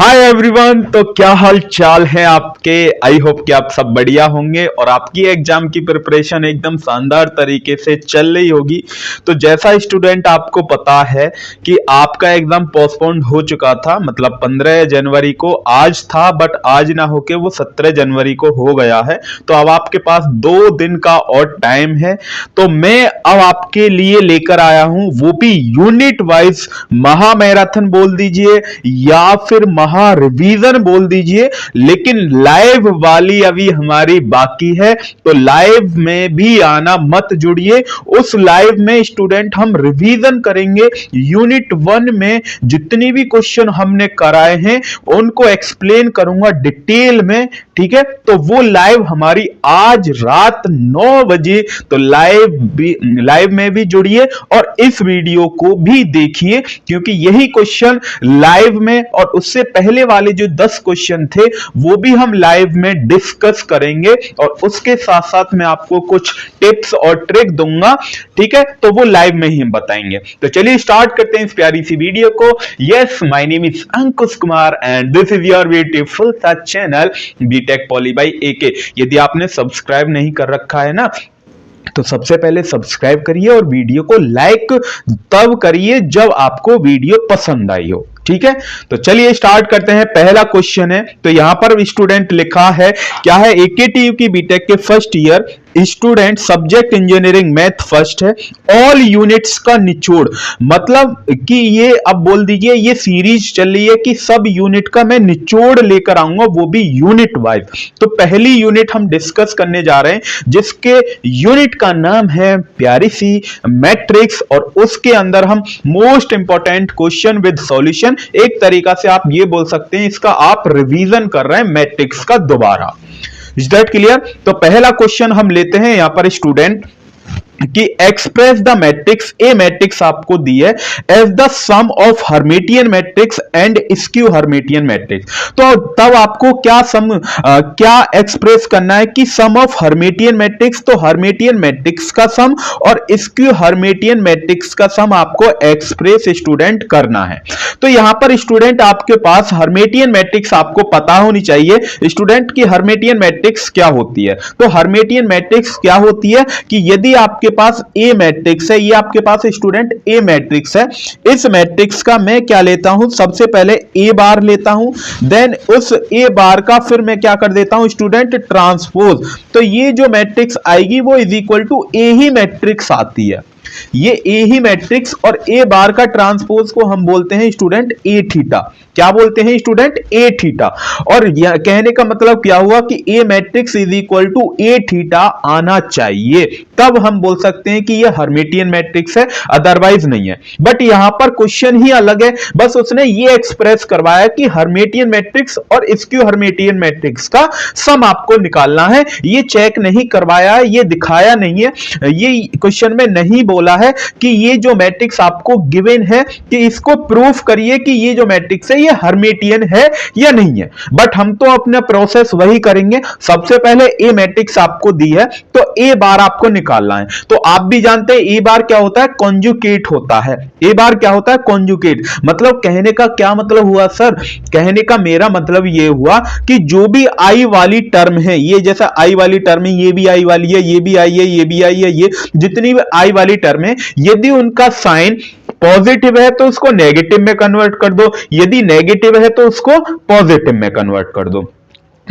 Hi everyone. तो क्या हाल चाल है आपके। आई होप कि आप सब बढ़िया होंगे और आपकी एग्जाम की प्रिपरेशन एकदम शानदार तरीके से चल रही होगी। तो जैसा स्टूडेंट आपको पता है कि आपका एग्जाम पोस्टपोन्ड हो चुका था, मतलब 15 जनवरी को आज था, बट आज ना होके वो 17 जनवरी को हो गया है। तो अब आपके पास 2 दिन का और टाइम है। तो मैं अब आपके लिए लेकर आया हूं, वो भी यूनिट वाइज महा मैराथन बोल दीजिए या फिर महा रिवीजन बोल दीजिए, लेकिन लाइव वाली अभी हमारी बाकी है। तो लाइव में भी आना मत जुड़िए। उस लाइव में स्टूडेंट हम रिवीजन करेंगे। यूनिट 1 में जितनी भी क्वेश्चन हमने कराए हैं उनको एक्सप्लेन करूंगा डिटेल में, ठीक है। तो वो लाइव हमारी आज रात 9 बजे। तो लाइव में भी जुड़िए और इस वीडियो को भी देखिए, क्योंकि यही क्वेश्चन लाइव में और उससे पहले वाले जो 10 क्वेश्चन थे वो भी हम लाइव में डिस्कस करेंगे और उसके साथ साथ मैं आपको कुछ टिप्स और ट्रिक दूंगा, ठीक है। तो वो लाइव में ही हम बताएंगे। तो चलिए स्टार्ट करते हैं इस प्यारी सी वीडियो को। Yes, my name is Ankush Kumar and this is your beautiful सा channel BTech poly by AK. यदि आपने सब्सक्राइब नहीं कर रखा है ना, तो सबसे पहले सब्सक्राइब करिए और वीडियो को लाइक तब करिए जब आपको वीडियो पसंद आई हो, ठीक है। तो चलिए स्टार्ट करते हैं। पहला क्वेश्चन है, तो यहां पर स्टूडेंट लिखा है, क्या है, एकेटीयू की बीटेक के first year student, subject engineering math first है, ऑल यूनिट्स का निचोड़। मतलब कि ये अब बोल दीजिए ये सीरीज चल रही है कि सब यूनिट का मैं निचोड़ लेकर आऊंगा, वो भी यूनिट वाइज। तो पहली यूनिट हम डिस्कस करने जा रहे हैं जिसके यूनिट का नाम है प्यारी सी मैट्रिक्स, और उसके अंदर हम most important question with solution, एक तरीका से आप ये बोल सकते हैं इसका आप रिवीजन कर रहे हैं मैट्रिक्स का दोबारा। Is that clear. तो पहला क्वेश्चन हम लेते हैं यहां पर स्टूडेंट कि express the matrix, A matrix आपको दी है as the sum of Hermitian matrix and skew Hermitian matrix. तो तब आपको क्या एक्सप्रेस करना है कि सम ऑफ हर्मिटियन मैट्रिक्स, तो हर्मिटियन मैट्रिक्स का सम और स्क्यू हर्मिटियन मैट्रिक्स का सम आपको एक्सप्रेस स्टूडेंट करना है। तो यहां पर स्टूडेंट आपके पास हर्मिटियन मैट्रिक्स आपको पता होनी चाहिए स्टूडेंट की हर्मिटियन मैट्रिक्स क्या होती है। तो हर्मिटियन मैट्रिक्स क्या होती है कि यदि आपके पास ए मैट्रिक्स है, ये आपके पास स्टूडेंट ए मैट्रिक्स है, इस मैट्रिक्स का मैं क्या लेता हूं, सबसे पहले ए बार लेता हूं, देन उस ए बार का फिर मैं क्या कर देता हूं स्टूडेंट ट्रांसपोज। तो ये जो मैट्रिक्स आएगी वो इज इक्वल टू ए ही मैट्रिक्स आती है, ये ए ही मैट्रिक्स, और ए बार का ट्रांसपोज को हम बोलते हैं स्टूडेंट ए थीटा। क्या बोलते हैं स्टूडेंट, ए थीटा। और यह कहने का मतलब क्या हुआ कि A matrix is equal to A theta आना चाहिए, तब हम बोल सकते हैं कि यह हर्मिटियन मैट्रिक्स है, अदरवाइज नहीं है। बट यहां पर क्वेश्चन ही अलग है, बस उसने ये एक्सप्रेस करवाया कि हर्मिटियन मैट्रिक्स और स्क्यू हर्मिटियन मैट्रिक्स का सम आपको निकालना है। ये चेक नहीं करवाया है, ये दिखाया नहीं है, ये क्वेश्चन में नहीं बोला है कि ये जो मैट्रिक्स आपको गिवन है कि इसको प्रूफ करिए कि ये जो मैट्रिक्स है ये हर्मिटियन है या नहीं है। बट हम तो अपना प्रोसेस वही करेंगे। सबसे पहले ए मैट्रिक्स आपको दी है तो ए बार आपको निकालना है। तो आप भी जानते हैं ए बार क्या होता है, कॉन्जुगेट होता है। ए बार क्या होता है, कॉन्जुगेट। मतलब कहने का क्या मतलब हुआ सर, कहने का मेरा मतलब ये हुआ कि जो भी आई वाली टर्म है, ये जैसा आई वाली टर्म है, ये भी आई वाली है, ये भी आई है, ये भी आई है, ये जितनी भी आई वाली टर्म है, यदि उनका साइन पॉजिटिव है तो उसको नेगेटिव में कन्वर्ट कर दो, यदि नेगेटिव है तो उसको पॉजिटिव में कन्वर्ट कर दो।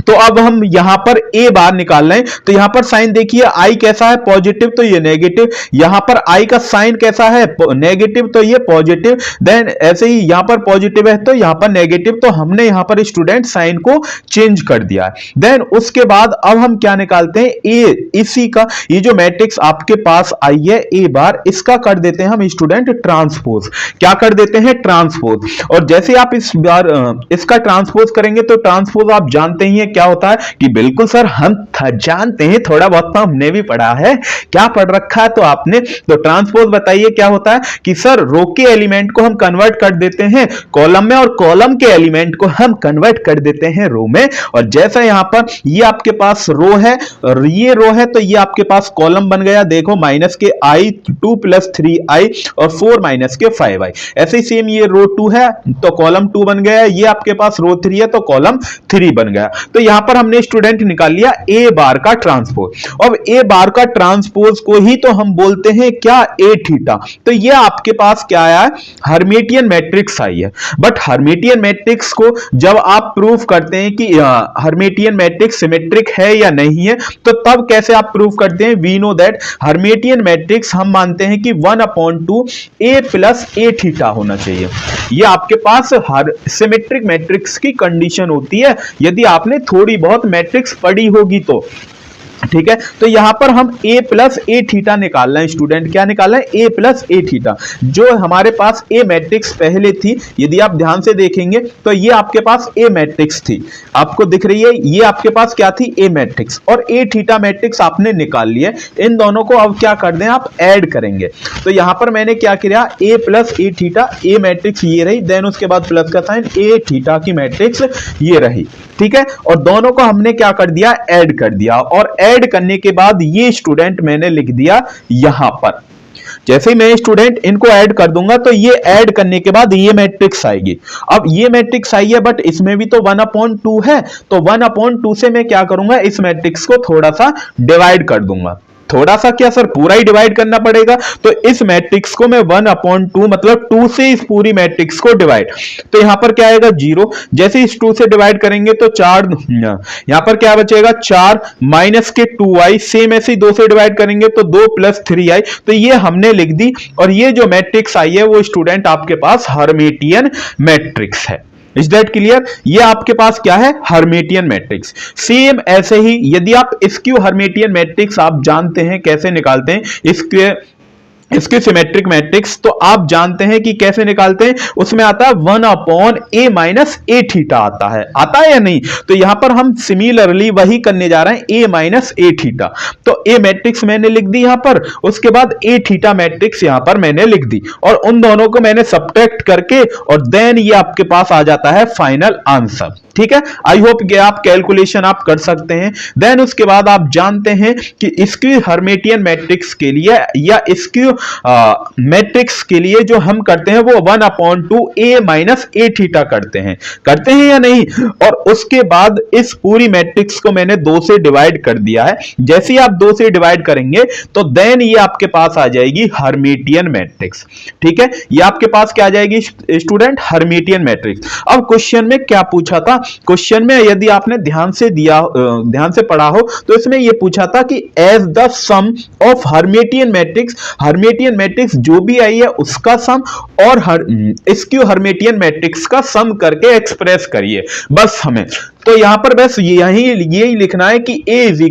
तो अब हम यहां पर ए बार निकाल रहे हैं। तो यहां पर साइन देखिए, आई कैसा है, पॉजिटिव, तो ये नेगेटिव। यहां पर आई का साइन कैसा है, नेगेटिव, तो ये पॉजिटिव। देन ऐसे ही यहां पर पॉजिटिव है तो यहां पर नेगेटिव, तो हमने यहां पर स्टूडेंट साइन को चेंज कर दिया है। देन उसके बाद अब हम क्या निकालते हैं, ए, इसी का ये जो मैट्रिक्स आपके पास आई है ए बार, इसका कर देते हैं हम स्टूडेंट ट्रांसपोज। क्या कर देते हैं, ट्रांसपोज। और जैसे आप इस बार इसका ट्रांसपोज करेंगे तो ट्रांसपोज आप जानते ही हैं क्या होता है कि बिल्कुल सर हम जानते हैं, थोड़ा बहुत तो हमने भी पढ़ा है। क्या पढ़ रखा है तो आपने? तो ट्रांसपोज बताइए क्या होता है कि सर रो के एलिमेंट को हम कन्वर्ट कर देते हैं कॉलम में, और कॉलम के एलिमेंट को हम कन्वर्ट कर देते हैं रो में। और जैसा यहां पर ये आपके पास रो है और ये रो है, तो ये आपके पास कॉलम बन गया। देखो माइनस के आई 2 + 3i और 4 - के 5i। ऐसे ही सेम ये रो 2 है तो कॉलम 2 बन गया, ये आपके पास रो 3 है तो कॉलम 3 बन गया। तो यहां पर हमने स्टूडेंट निकाल लिया ए बार का ट्रांसपोज। अब ए बार का ट्रांसपोज को ही तो हम बोलते हैं क्या, ए थीटा। तो ये आपके पास क्या आया है, हर्मिटियन मैट्रिक्स आई है। बट हर्मिटियन मैट्रिक्स को जब आप प्रूफ करते हैं कि हर्मिटियन मैट्रिक्स सिमेट्रिक है या नहीं है, तो तब कैसे आप प्रूफ करते हैं? We know that Hermitian matrix हम मानते हैं कि 1/2 a + a थीटा होना चाहिए। ये आपके पास हर सिमेट्रिक मैट्रिक्स की कंडीशन होती है, यदि आपने थोड़ी बहुत मैट्रिक्स पढ़ी होगी तो। ठीक है, तो यहां पर हम a + a थीटा निकालना है स्टूडेंट। क्या निकालना है? a + a theta. जो हमारे पास a मैट्रिक्स पहले थी, यदि आप ध्यान से देखेंगे तो ये आपके पास a मैट्रिक्स थी, आपको दिख रही है, ये आपके पास क्या थी? a matrix. और a थीटा मैट्रिक्स आपने निकाल लिया। इन दोनों को अब क्या कर दें, आप ऐड करेंगे। तो यहां पर मैंने क्या किया, a + a theta, a matrix ये रही, देन उसके बाद प्लस का साइन, a थीटा की मैट्रिक्स ये रही। ठीक है, और दोनों को हमने क्या कर दिया, ऐड कर दिया। और ऐड करने के बाद ये स्टूडेंट मैंने लिख दिया यहां पर। जैसे ही मैं स्टूडेंट इनको ऐड कर दूंगा तो ये ऐड करने के बाद ये मैट्रिक्स आएगी। अब ये मैट्रिक्स आई है, बट इसमें भी तो 1/2 है, तो 1/2 से मैं क्या करूंगा, इस मैट्रिक्स को थोड़ा सा डिवाइड कर दूंगा। थोड़ा सा क्या सर, पूरा ही डिवाइड करना पड़ेगा। तो इस मैट्रिक्स को मैं 1/2 मतलब 2 से इस पूरी मैट्रिक्स को डिवाइड, तो यहां पर क्या आएगा 0। जैसे इस 2 से डिवाइड करेंगे तो 4, यहां पर क्या बचेगा 4 - के 2i। सेम ऐसे ही 2 से डिवाइड करेंगे तो 2 + 3i। तो ये हमने लिख दी। और ये जो मैट्रिक्स आई है वो स्टूडेंट आपके पास हर्मिटियन मैट्रिक्स है। Is that clear? ये आपके पास क्या है, हर्मिटियन मैट्रिक्स। सेम ऐसे ही यदि आप स्क्यू हर्मिटियन मैट्रिक्स आप जानते हैं कैसे निकालते हैं, इसके सिमेट्रिक मैट्रिक्स तो आप जानते हैं कि कैसे निकालते हैं। उसमें आता है 1/a - a थीटा आता है या नहीं? तो यहां पर हम सिमिलरली वही करने जा रहे हैं, a - a थीटा। तो a मैट्रिक्स मैंने लिख दी यहां पर, उसके बाद a थीटा मैट्रिक्स यहां पर मैंने लिख दी, और उन दोनों को मैंने सब्ट्रैक्ट करके, और देन ये आपके पास आ जाता है फाइनल आंसर। ठीक है, आई होप कि आप कैलकुलेशन आप कर सकते हैं। देन उसके बाद आप जानते हैं कि स्क्यू हर्मिटियन मैट्रिक्स के लिए या स्क्यू मैट्रिक्स के लिए जो हम करते हैं वो 1/2 a - a थीटा करते हैं या नहीं? और उसके बाद इस पूरी मैट्रिक्स को मैंने 2 से डिवाइड कर दिया है। जैसे ही आप 2 से डिवाइड करेंगे तो देन ये आपके पास आ जाएगी हर्मिटियन मैट्रिक्स। ठीक है, ये आपके पास क्या आ जाएगी स्टूडेंट, हर्मिटियन मैट्रिक्स। अब क्वेश्चन में क्या पूछा था, क्वेश्चन में यदि आपने ध्यान से पढ़ा हो तो इसमें यह पूछा था कि as the sum of Hermitian matrix जो भी आई है उसका सम, और स्क्यू हर्मिटियन मैट्रिक्स का सम करके एक्सप्रेस करिए बस हमें। तो यहां पर बस यही लिखना है कि a इज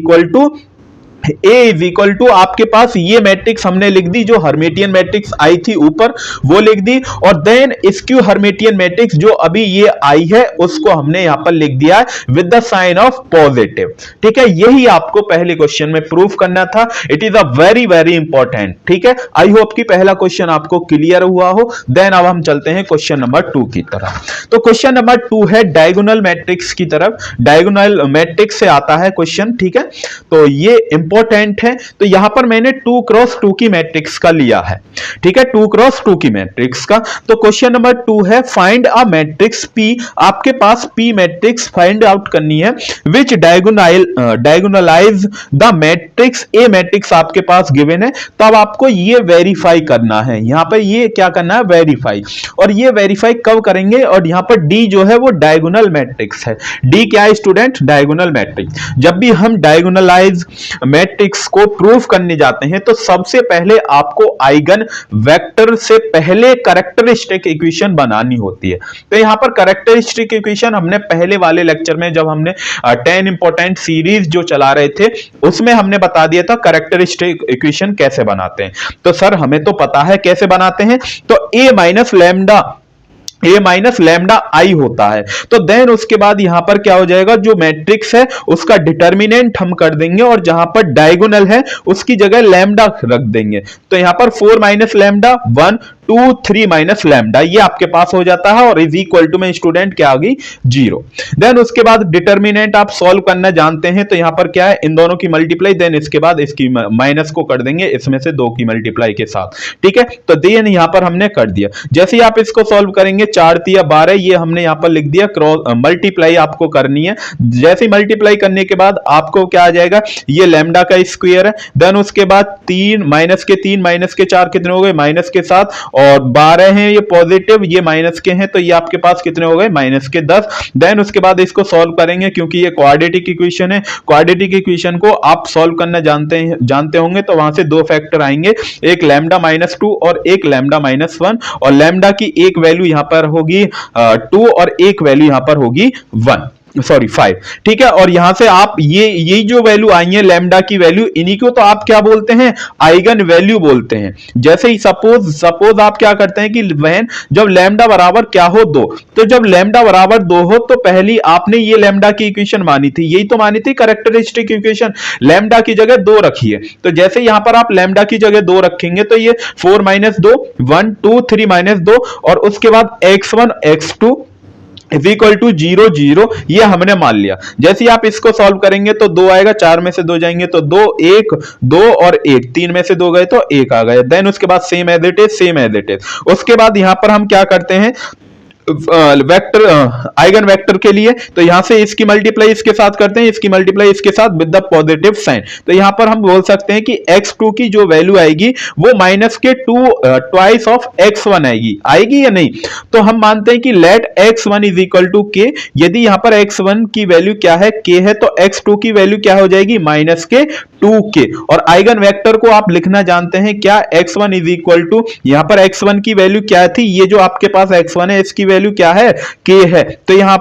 इक्वल टू आपके पास ये मैट्रिक्स हमने लिख दी, जो हर्मिटियन मैट्रिक्स आई थी ऊपर वो लिख दी, और देन स्क्यू हर्मिटियन मैट्रिक्स जो अभी ये आई है उसको हमने यहां पर लिख दिया है with the sign of positive. ठीक है, यही आपको पहले क्वेश्चन में प्रूफ करना था। It is a very very important. ठीक है, आई होप कि पहला क्वेश्चन आपको क्लियर हुआ हो। देन अब हम चलते हैं क्वेश्चन नंबर 2 की तरफ। तो क्वेश्चन नंबर 2 है डायगोनल मैट्रिक्स की तरफ। डायगोनल मैट्रिक्स से आता है क्वेश्चन। ठीक है, तो ये इंपॉर्टेंट है। तो यहां पर मैंने 2 क्रॉस 2 की मैट्रिक्स का लिया है। ठीक है, 2 क्रॉस 2 की मैट्रिक्स का। तो क्वेश्चन नंबर 2 है फाइंड अ मैट्रिक्स P। आपके पास P मैट्रिक्स फाइंड आउट करनी है विच डायगोनलाइज द मैट्रिक्स A मैट्रिक्स आपके पास गिवन है। तब आपको ये वेरीफाई करना है, यहां पर ये क्या करना है, वेरीफाई। और ये वेरीफाई कब करेंगे, और यहां पर D जो है वो डायगोनल मैट्रिक्स है। D क्या है स्टूडेंट, डायगोनल मैट्रिक्स। जब भी हम डायगोनलाइज मैट्रिक्स को प्रूफ करने जाते हैं तो सबसे पहले आपको आइगन वेक्टर से पहले कैरेक्टरिस्टिक इक्वेशन बनानी होती है। तो यहां पर कैरेक्टरिस्टिक इक्वेशन हमने पहले वाले लेक्चर में, जब हमने 10 इंपॉर्टेंट सीरीज जो चला रहे थे उसमें हमने बता दिया था कैरेक्टरिस्टिक इक्वेशन कैसे बनाते हैं। तो सर हमें तो पता है कैसे बनाते हैं। तो a - lambda A minus lambda I होता है। तो देन उसके बाद यहां पर क्या हो जाएगा, जो मैट्रिक्स है उसका डिटर्मिनेंट हम कर देंगे और जहां पर डायगोनल है उसकी जगह लैम्डा रख देंगे। तो यहां पर 4 माइनस लैम्डा 1 2 3 माइनस लैम्डा ये आपके पास हो जाता है और इज इक्वल टू में स्टूडेंट क्या आ गई 0। देन उसके बाद डिटर्मिनेंट आप सॉल्व करना जानते हैं, तो यहां पर क्या है, इन दोनों की मल्टीप्लाई, देन इसके बाद इसकी माइनस को कर देंगे इसमें से 2 की मल्टीप्लाई के साथ। ठीक है, तो देन यहां पर हमने कर दिया। जैसे ही आप इसको सॉल्व करेंगे 4 तिया 12 ये हमने यहां पर लिख दिया, क्रॉस मल्टीप्लाई आपको करनी है। जैसे ही मल्टीप्लाई करने के बाद आपको क्या आ जाएगा, ये लैम्डा का स्क्वायर है। देन उसके बाद 3 माइनस के 4 कितने हो गए, माइनस के 7 और 12 हैं ये पॉजिटिव, ये माइनस के हैं, तो ये आपके पास कितने हो गए, माइनस के 10। देन उसके बाद इसको सॉल्व करेंगे क्योंकि ये क्वाड्रेटिक इक्वेशन है। क्वाड्रेटिक इक्वेशन को आप सॉल्व करना जानते होंगे, तो वहां से 2 फैक्टर आएंगे, एक लैम्डा -2 और एक लैम्डा -1, और लैम्डा की एक वैल्यू यहां पर होगी 2 और एक वैल्यू यहां पर होगी 5। ठीक है, और यहां से आप ये जो वैल्यू आई है लैम्डा की वैल्यू, इन्हीं को तो आप क्या बोलते हैं, आइगन वैल्यू बोलते हैं। जैसे ही सपोज आप क्या करते हैं कि जब लैम्डा बराबर क्या हो 2, तो जब लैम्डा बराबर 2 हो तो पहली आपने ये लैम्डा की इक्वेशन मानी थी, यही तो मानी थी कैरेक्टरिस्टिक इक्वेशन, लैम्डा की जगह 2 रखिए। तो जैसे यहां पर आप लैम्डा की जगह 2 रखेंगे तो ये 4 - 2 1 2 3 - 2 और उसके बाद x1 x2 is equal to 0 0 ये हमने मान लिया। जैसे ही आप इसको सॉल्व करेंगे तो 2 आएगा, 4 में से 2 जाएंगे तो 2 1 2 और 1, 3 में से 2 गए तो 1 आ गया। देन उसके बाद सेम एज इट इज। उसके बाद यहां पर हम क्या करते हैं, वेक्टर आइगन वेक्टर के लिए, तो यहां से इसकी मल्टीप्लाई इसके साथ करते हैं, इसकी मल्टीप्लाई इसके साथ विद द पॉजिटिव साइन। तो यहां पर हम बोल सकते हैं कि x2 की जो वैल्यू आएगी वो -2 ट्वाइस ऑफ x1 आएगी या नहीं। तो हम मानते हैं कि let x1 is equal to k। यदि यहां पर x1 की वैल्यू क्या है, k है, तो x2 की वैल्यू क्या हो जाएगी, -2k। और आइगन वेक्टर को आप लिखना जानते हैं क्या, x1 इज इक्वल टू, यहां पर x1 की वैल्यू क्या थी, ये जो आपके पास x1 है इसकी वैल्यू क्या है, k है, तो यहां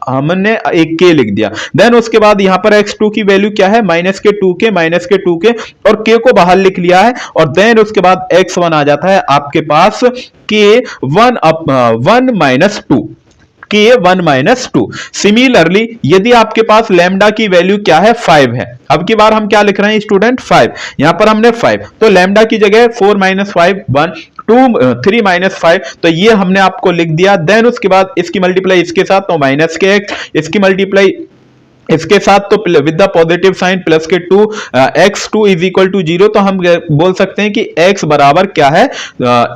हमने एक k लिख दिया। देन उसके बाद यहां पर x2 की वैल्यू क्या है, -2k और k को बाहर लिख लिया है। और देन उसके बाद x1 आ जाता है आपके पास k 1 - 2। सिमिलरली यदि आपके पास लैम्डा की वैल्यू क्या है, 5 है, अब की बार हम क्या लिख रहे हैं स्टूडेंट, 5, यहां पर हमने 5, तो लैम्डा की जगह 4 - 5 1 2 3 - 5, तो ये हमने आपको लिख दिया। देन उसके बाद इसकी मल्टीप्लाई इसके साथ तो -x, इसकी मल्टीप्लाई इसके साथ तो with the positive sign plus के 2 x2 इज इक्वल टू 0। तो हम बोल सकते हैं कि x बराबर क्या है,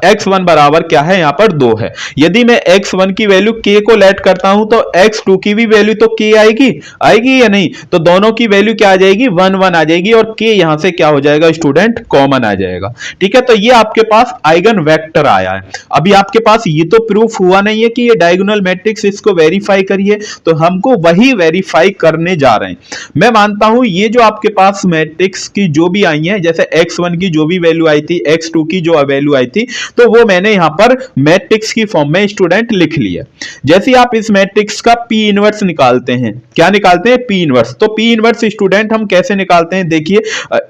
x1 बराबर क्या है, यहां पर 2 है। यदि मैं x1 की वैल्यू k को लेट करता हूं तो x2 की भी वैल्यू तो k आएगी या नहीं, तो दोनों की वैल्यू क्या आ जाएगी, 1 1 आ जाएगी और k यहां से क्या हो जाएगा स्टूडेंट, कॉमन आ जाएगा। ठीक है, तो ये आपके पास आइगन वेक्टर आया है। अभी आपके पास ये तो प्रूफ हुआ नहीं है कि ये डायगोनल मैट्रिक्स, इसको वेरीफाई करिए, तो हमको वही वेरीफाई करने जा रहे हैं। मैं मानता हूं ये जो आपके पास मैट्रिक्स की जो भी आई है, जैसे x1 की जो भी वैल्यू आई थी, x2 की जो वैल्यू आई थी, तो वो मैंने यहां पर मैट्रिक्स की फॉर्म में स्टूडेंट लिख लिया। जैसे आप इस मैट्रिक्स का P इनवर्स निकालते हैं, क्या निकालते हैं, P इनवर्स। तो P इनवर्स स्टूडेंट हम कैसे निकालते हैं, देखिए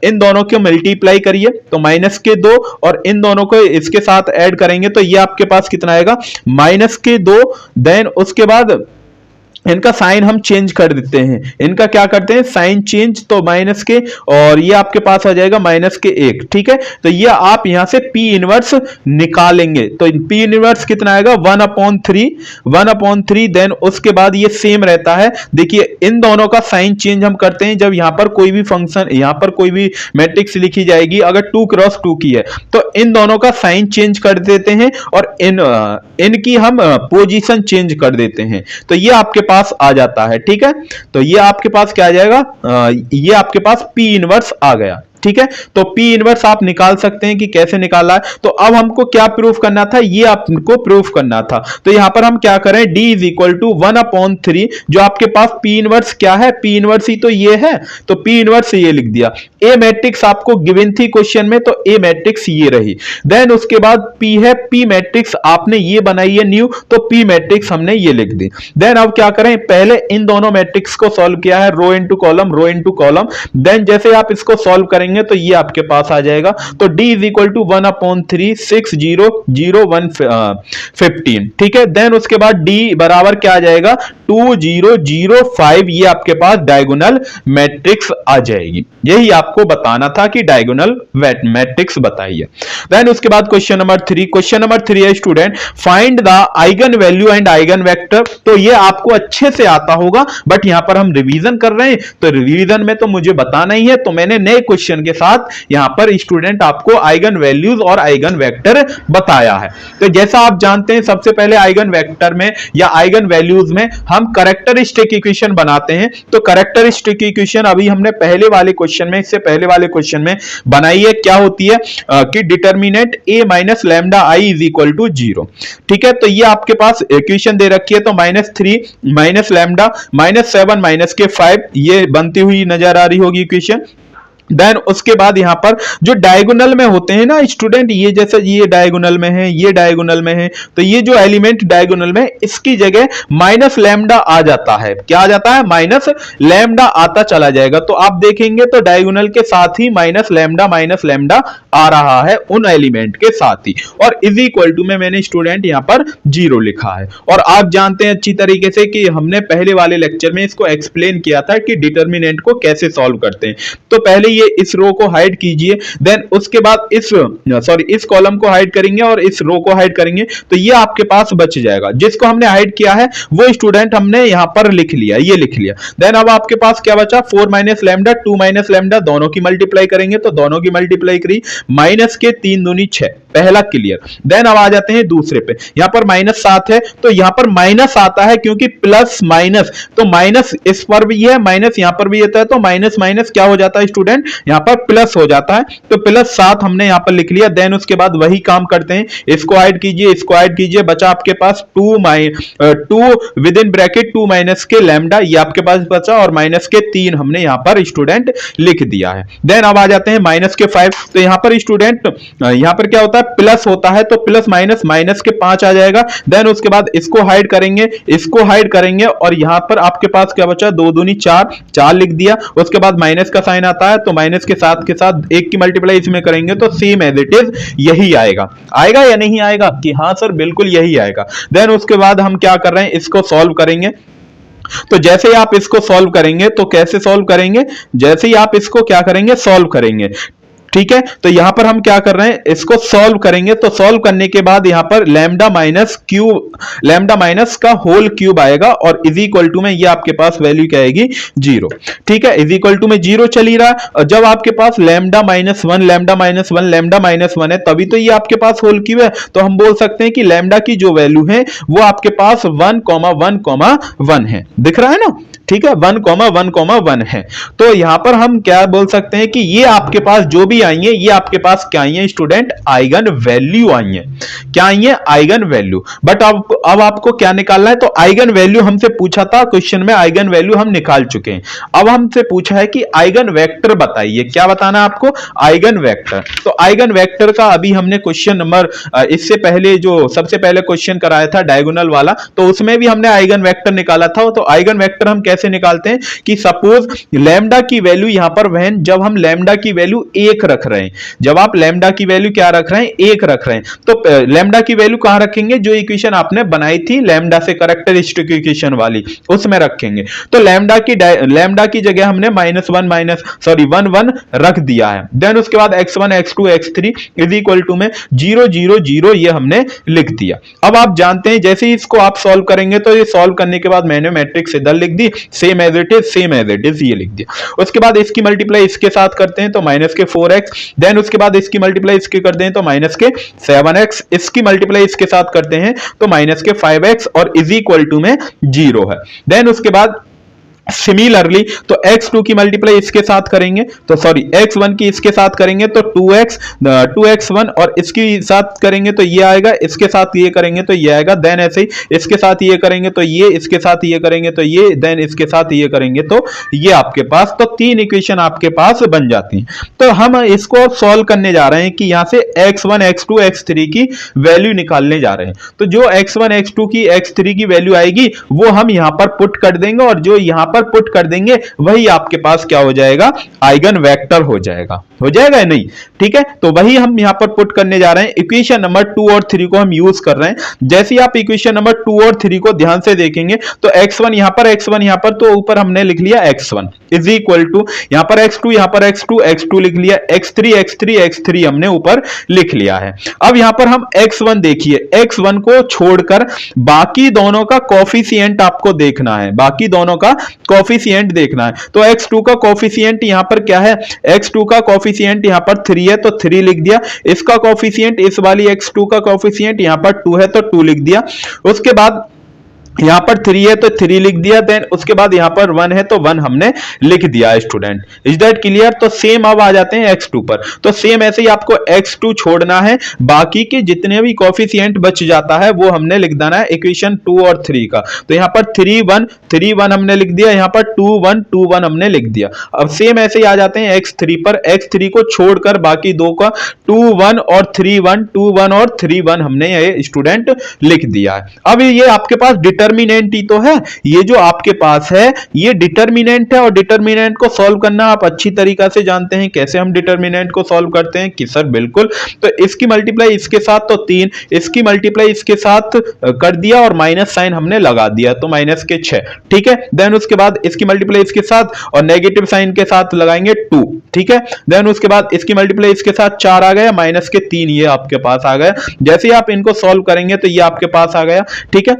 इन दोनों को मल्टीप्लाई करिए तो -2 और इन दोनों को इसके साथ ऐड करेंगे तो ये आपके पास कितना आएगा, -2। देन उसके बाद इनका साइन हम चेंज कर देते हैं, इनका क्या करते हैं, साइन चेंज, तो माइनस के और ये आपके पास आ जाएगा -1। ठीक है, तो ये आप यहां से P इनवर्स निकालेंगे तो P इनवर्स कितना आएगा, 1/3। देन उसके बाद ये सेम रहता है। देखिए इन दोनों का साइन चेंज हम करते हैं जब यहां पर कोई भी फंक्शन, यहां पर कोई भी मैट्रिक्स लिखी जाएगी, अगर 2 × 2 की है तो इन दोनों का साइन चेंज कर देते हैं और इनकी हम पोजीशन चेंज कर देते हैं, तो ये आपके पास आ जाता है। ठीक है, तो ये आपके पास क्या आ जाएगा, ये आपके पास P इनवर्स आ गया। ठीक है, तो P इनवर्स आप निकाल सकते हैं कि कैसे निकाला है। तो अब हमको क्या प्रूफ करना था, ये आपको प्रूफ करना था। तो यहां पर हम क्या करें, D इज इक्वल टू 1/3, जो आपके पास P इनवर्स क्या है, P इनवर्स ही तो ये है, तो P इनवर्स ये लिख दिया। ए मैट्रिक्स आपको गिवन थी क्वेश्चन में, तो ए मैट्रिक्स ये रही। देन उसके बाद P है, P मैट्रिक्स आपने ये बनाई है न्यू, तो P मैट्रिक्स हमने ये लिख दी। देन अब क्या करें, पहले इन दोनों मैट्रिक्स को सॉल्व किया है, रो इनटू कॉलम। देन जैसे आप इसको सॉल्व करेंगे करेंगे तो ये आपके पास आ जाएगा। तो d इज इक्वल टू 1/3 600115। ठीक है, देन उसके बाद d बराबर क्या आ जाएगा 2005। ये आपके पास डायगोनल मैट्रिक्स आ जाएगी। यही आपको बताना था कि डायगोनल मैट्रिक्स बताइए। देन उसके बाद क्वेश्चन नंबर 3। क्वेश्चन नंबर 3 है student, find the eigen value and eigen vector. तो ये आपको अच्छे से आता होगा, बट यहां पर हम रिवीजन कर रहे हैं, तो रिवीजन में तो मुझे बताना ही है, तो मैंने नए क्वेश्चन के साथ यहां पर स्टूडेंट आपको आइगन वैल्यूज और आइगन वेक्टर बताया है। तो जैसा आप जानते हैं, सबसे पहले आइगन वेक्टर में या आइगन वैल्यूज में हम कैरेक्टरिस्टिक इक्वेशन बनाते हैं। तो कैरेक्टरिस्टिक इक्वेशन अभी हमने पहले वाले क्वेश्चन में, इससे पहले वाले क्वेश्चन में बनाई है। क्या होती है कि determinant a minus lambda i is equal to 0। ठीक है, तो ये आपके पास इक्वेशन दे रखी है। तो -3 माइनस लैम्डा -7 माइनस के 5 ये बनती हुई नजर आ रही होगी इक्वेशन। देन उसके बाद यहां पर जो डायगोनल में होते हैं ना स्टूडेंट, ये जैसे ये डायगोनल में है, ये डायगोनल में है, तो ये जो एलिमेंट डायगोनल में, इसकी जगह माइनस लैम्डा आ जाता है। क्या आ जाता है? माइनस लैम्डा आता चला जाएगा। तो आप देखेंगे तो डायगोनल के साथ ही माइनस लैम्डा आ रहा है उन एलिमेंट के साथ ही, और इज इक्वल टू में मैंने स्टूडेंट यहां पर 0 लिखा है। और आप जानते हैं अच्छी तरीके से कि हमने पहले वाले लेक्चर में इसको एक्सप्लेन किया था कि डिटर्मिनेंट को कैसे सॉल्व करते हैं। तो पहले ये इस रो को हाइड कीजिए, देन उसके बाद इस कॉलम को हाइड करेंगे और इस रो को हाइड करेंगे, तो ये आपके पास बच जाएगा। जिसको हमने हाइड किया है वो स्टूडेंट हमने यहां पर लिख लिया, ये लिख लिया। देन अब आपके पास क्या बचा? 4 माइनस लैम्डा 2 माइनस लैम्डा, दोनों की मल्टीप्लाई करेंगे तो दोनों की मल्टीप्लाई करी, माइनस के 3 दूनी 6, पहला क्लियर। देन अब आ जाते हैं दूसरे पे, यहां पर -7 है तो यहां पर माइनस आता है क्योंकि प्लस माइनस, तो माइनस इस पर भी है, माइनस यहां पर भी आता है, तो माइनस माइनस क्या हो जाता है स्टूडेंट? यहां पर प्लस हो जाता है। तो +7 हमने यहां पर लिख लिया। देन उसके बाद वही काम करते हैं, इसको ऐड कीजिए, इसको ऐड कीजिए, बचा आपके पास 2 विद इन ब्रैकेट 2 माइनस के लैम्डा, ये आपके पास बचा, और माइनस के 3 हमने यहां पर स्टूडेंट लिख दिया है। देन अब आ जाते हैं माइनस के 5, तो यहां पर स्टूडेंट यहां पर क्या होता है? प्लस होता है, तो प्लस माइनस माइनस के 5 आ जाएगा। देन उसके बाद इसको हाइड करेंगे, इसको हाइड करेंगे, और यहां पर आपके पास क्या बचा? 2 दूनी 4 लिख दिया। उसके बाद माइनस का साइन आता है, तो माइनस के साथ 1 की मल्टीप्लाई इसमें करेंगे तो सेम एज इट इज यही आएगा। आएगा या नहीं आएगा? कि हाँ सर बिल्कुल यही आएगा। देन उसके बाद हम क्या कर रहे हैं? इसको सॉल्व करेंगे। तो जैसे ही आप इसको सॉल्व करेंगे, तो कैसे सॉल्व करेंगे? जैसे ही आप इसको क्या करेंगे? सॉल्व करेंगे। ठीक है, तो यहां पर हम क्या कर रहे हैं? इसको सॉल्व करेंगे। तो सॉल्व करने के बाद यहां पर लैम्डा माइनस का होल क्यूब आएगा, और इज इक्वल टू में ये आपके पास वैल्यू क्या आएगी? 0। ठीक है, इज इक्वल टू में 0 चल ही रहा है, और जब आपके पास लैम्डा माइनस वन है, तभी तो ये आपके पास होल क्यूब है। तो हम बोल सकते हैं कि लैम्डा की जो वैल्यू है वो आपके पास 1,1,1 है। दिख रहा है ना? ठीक है, 1,1,1 है। तो यहां पर हम क्या बोल सकते हैं कि ये आपके पास जो भी आई है, ये आपके पास क्या आई है स्टूडेंट? आइगन वैल्यू आई है। क्या आई है? Eigen value. बट अब आपको क्या निकालना है? तो आइगन वैल्यू हमसे पूछा था क्वेश्चन में, आइगन वैल्यू हम निकाल चुके हैं। अब हमसे पूछा है कि आइगन वेक्टर बताइए। क्या बताना है आपको? Eigen vector. तो आइगन वेक्टर का अभी हमने क्वेश्चन नंबर, इससे पहले जो सबसे पहले क्वेश्चन कराया था डायगोनल वाला, तो उसमें भी हमने आइगन वेक्टर निकाला था। तो आइगन वेक्टर हम कैसे निकालते हैं कि सपोज लैम्डा की वैल्यू यहां पर वैन, जब हम लैम्डा की वैल्यू 1 रख रहे हैं, जब आप लैम्डा की वैल्यू क्या रख रहे हैं? 1 रख रहे हैं, तो लैम्डा की वैल्यू कहां रखेंगे? जो इक्वेशन आपने बनाई थी लैम्डा से कैरेक्टरिस्टिक इक्वेशन वाली, उसमें रखेंगे। तो लैम्डा की जगह हमने -1 रख दिया है। देन उसके बाद x1 x2 x3 is equal to में 0 0 0 ये हमने लिख दिया। अब आप जानते हैं जैसे ही इसको आप सॉल्व करेंगे, तो ये सॉल्व करने के बाद मैंने मैट्रिक्स इधर लिख दी, सेम एज इट इज ये लिख दिया। उसके बाद इसकी मल्टीप्लाई इसके साथ करते हैं तो माइनस के 4x, देन उसके बाद इसकी मल्टीप्लाई इसके करते हैं तो माइनस के 7x, इसकी मल्टीप्लाई इसके साथ करते हैं तो माइनस के 5x, और इज इक्वल टू में 0 है। देन उसके बाद सिमिलरली तो x2 की मल्टीप्लाई इसके साथ करेंगे, तो सॉरी x1 की इसके साथ करेंगे तो 2x1, और इसके साथ करेंगे तो ये आएगा, इसके साथ ये करेंगे तो ये आएगा। देन ऐसे ही इसके साथ ये करेंगे तो ये, इसके साथ ये करेंगे तो ये, देन इसके साथ ये करेंगे तो ये आपके पास, तो 3 इक्वेशन आपके पास बन जाती हैं। तो हम इसको सॉल्व करने जा रहे हैं कि यहां से x1 x2 x3 की वैल्यू निकालने जा रहे हैं। तो जो x1 x2 की x3 की वैल्यू आएगी वो हम यहां पर पुट कर देंगे, और जो यहां पुट कर देंगे वही आपके पास क्या हो जाएगा? आइगन वेक्टर हो जाएगा। हो जाएगा नहीं, ठीक है। तो वही हम यहां पर पुट करने जा रहे हैं। इक्वेशन नंबर 2 और 3 को हम यूज कर रहे हैं। जैसे ही आप इक्वेशन नंबर 2 और 3 को ध्यान से देखेंगे तो x1 यहां पर, x1 यहां पर, तो ऊपर हमने लिख लिया x1 इज इक्वल टू यहां पर x2, यहां पर x2, x2 लिख लिया, x3 x3 x3 हमने ऊपर लिख लिया है। अब यहां पर हम x1 देखिए, x1 को छोड़कर बाकी दोनों का कोफिशिएंट आपको देखना है, बाकी दोनों का कोफिशिएंट देखना है। तो x2 का कोफिशिएंट यहां पर क्या है, x2 का कोफिशिएंट यहां पर 3 है तो 3 लिख दिया। इसका कोफिशिएंट, इस वाली x2 का कोफिशिएंट यहां पर 2 है तो 2 लिख दिया। उसके बाद यहां पर 3 है तो 3 लिख दिया। देन उसके बाद यहां पर 1 है तो 1 हमने लिख दिया स्टूडेंट। Is that clear? तो सेम अब आ जाते हैं x2 पर। तो सेम ऐसे ही आपको x2 छोड़ना है, बाकी के जितने भी कोफिशिएंट बच जाता है वो हमने लिख देना है इक्वेशन 2 और 3 का। तो यहां पर 3 1 हमने लिख दिया, यहां पर 2 1 हमने लिख दिया। अब सेम ऐसे ही आ जाते हैं x3 पर। x3 को छोड़कर बाकी दो का 2 1 और 3 1, 2 1 और 3 1 हमने ये स्टूडेंट लिख दिया है। अब ये आपके पास डिटर्मिनेंट ही तो है, ये जो आपके पास है ये डिटर्मिनेंट है, और डिटर्मिनेंट को सॉल्व करना आप अच्छी तरीका से जानते हैं। कैसे हम डिटर्मिनेंट को सॉल्व करते हैं कि सर बिल्कुल, तो इसकी मल्टीप्लाई इसके साथ तो 3, इसकी मल्टीप्लाई इसके साथ कर दिया और माइनस साइन हमने लगा दिया तो माइनस के 6, ठीक है। देन उसके बाद इसकी मल्टीप्लाई इसके साथ और नेगेटिव साइन के साथ लगाएंगे 2, ठीक है। देन उसके बाद इसकी मल्टीप्लाई इसके साथ 4 आ गया, माइनस के 3 ये आपके पास आ गया। जैसे ही आप इनको सॉल्व करेंगे तो ये आपके पास आ गया, ठीक है।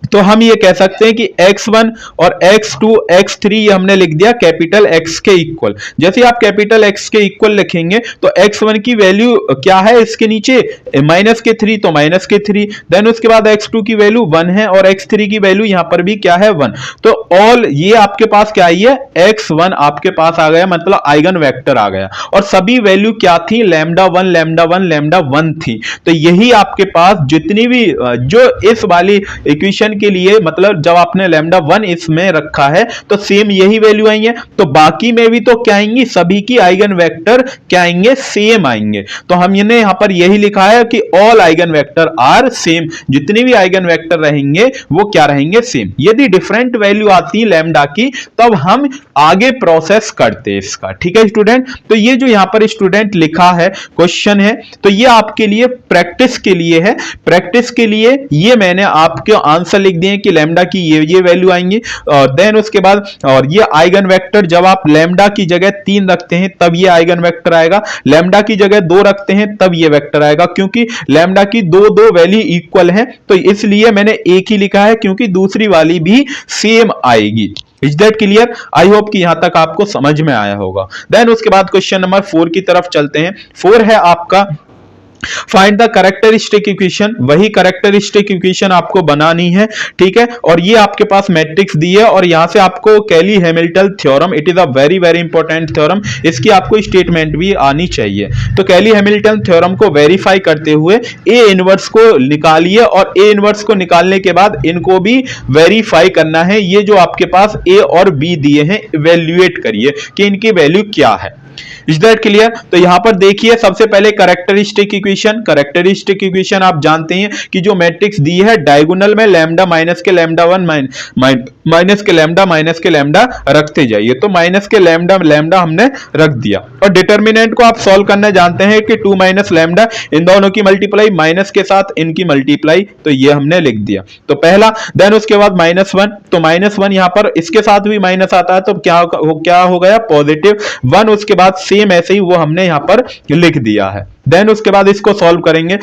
तो हम ये कह सकते हैं कि x1 और x2 x3 ये हमने लिख दिया कैपिटल X के इक्वल। जैसे आप कैपिटल X के इक्वल लिखेंगे तो x1 की वैल्यू क्या है इसके नीचे, माइनस के 3 तो माइनस के 3। देन उसके बाद x2 की वैल्यू 1 है और x3 की वैल्यू यहां पर भी क्या है 1। तो ऑल ये आपके पास क्या आई है, x1 आपके पास आ गया, मतलब आइगन वेक्टर आ गया। और सभी वैल्यू क्या थी, लैम्डा 1 लैम्डा 1 लैम्डा 1 थी। तो यही आपके पास जितनी भी जो इस वाली इक्वेशन के लिए, मतलब जब आपने लैम्डा 1 इसमें रखा है तो सेम यही वैल्यू आई है। तो बाकी में भी तो क्या आएंगी, सभी की आइगन वेक्टर क्या आएंगे, सेम आएंगे। तो हमने यहां पर यही लिखा है कि all eigen vector are same, जितने भी आइगन वेक्टर रहेंगे वो क्या रहेंगे, सेम। यदि डिफरेंट वैल्यू आती है लैम्डा की तब हम आगे प्रोसेस करते हैं इसका, ठीक है स्टूडेंट। तो ये जो यहां पर स्टूडेंट लिखा है क्वेश्चन है, तो ये आपके लिए प्रैक्टिस के लिए है। प्रैक्टिस के लिए ये मैंने आपके आंसर लिख दिए कि लैम्डा की ये वैल्यू आएंगी। और देन उसके बाद और ये आइगन वेक्टर जब आप लैम्डा की जगह 3 रखते हैं तब ये आइगन वेक्टर आएगा, लैम्डा की जगह 2 रखते हैं तब ये वेक्टर आएगा, क्योंकि लैम्डा की दो वैल्यू इक्वल है। तो इसलिए मैंने एक ही लिखा है, क्योंकि दूसरी वाली भी सेम आएगी। Is that clear? I hope कि यहां तक आपको समझ में आया होगा। देन उसके बाद क्वेश्चन नंबर 4 की तरफ चलते हैं। 4 है आपका फाइंड द कैरेक्टरिस्टिक इक्वेशन। वही कैरेक्टरिस्टिक इक्वेशन आपको बनानी है, ठीक है। और ये आपके पास मैट्रिक्स दी है और यहां से आपको Cayley Hamilton theorem, it is a very very important theorem, इसकी आपको स्टेटमेंट भी आनी चाहिए। तो कैली हैमिल्टन थ्योरम को वेरीफाई करते हुए ए इनवर्स को निकालिए और ए इनवर्स को निकालने के बाद इनको भी वेरीफाई करना है। ये जो आपके पास ए और बी दिए हैं, इवेल्युएट करिए कि इनकी वैल्यू क्या है। Is that clear? तो यहां पर देखिए सबसे पहले कैरेक्टरिस्टिक इक्वेशन। कैरेक्टरिस्टिक इक्वेशन आप जानते हैं कि जो मैट्रिक्स दी है डायगोनल में लैम्डा माइनस के लैम्डा 1 माइनस के लैम्डा रखते जाइए। तो माइनस के लैम्डा हमने रख दिया। और डिटर्मिनेंट को आप सॉल्व करना जानते हैं कि 2 माइनस लैम्डा, इन दोनों की मल्टीप्लाई माइनस के साथ इनकी मल्टीप्लाई, तो ये हमने लिख दिया। तो पहला, देन उसके बाद -1, तो -1 यहां पर इसके साथ भी माइनस आता है तो क्या हो गया, पॉजिटिव 1। उसके बाद सेम ऐसे ही वो हमने यहां पर लिख दिया है। देन उसके बाद इसको सॉल्व करेंगे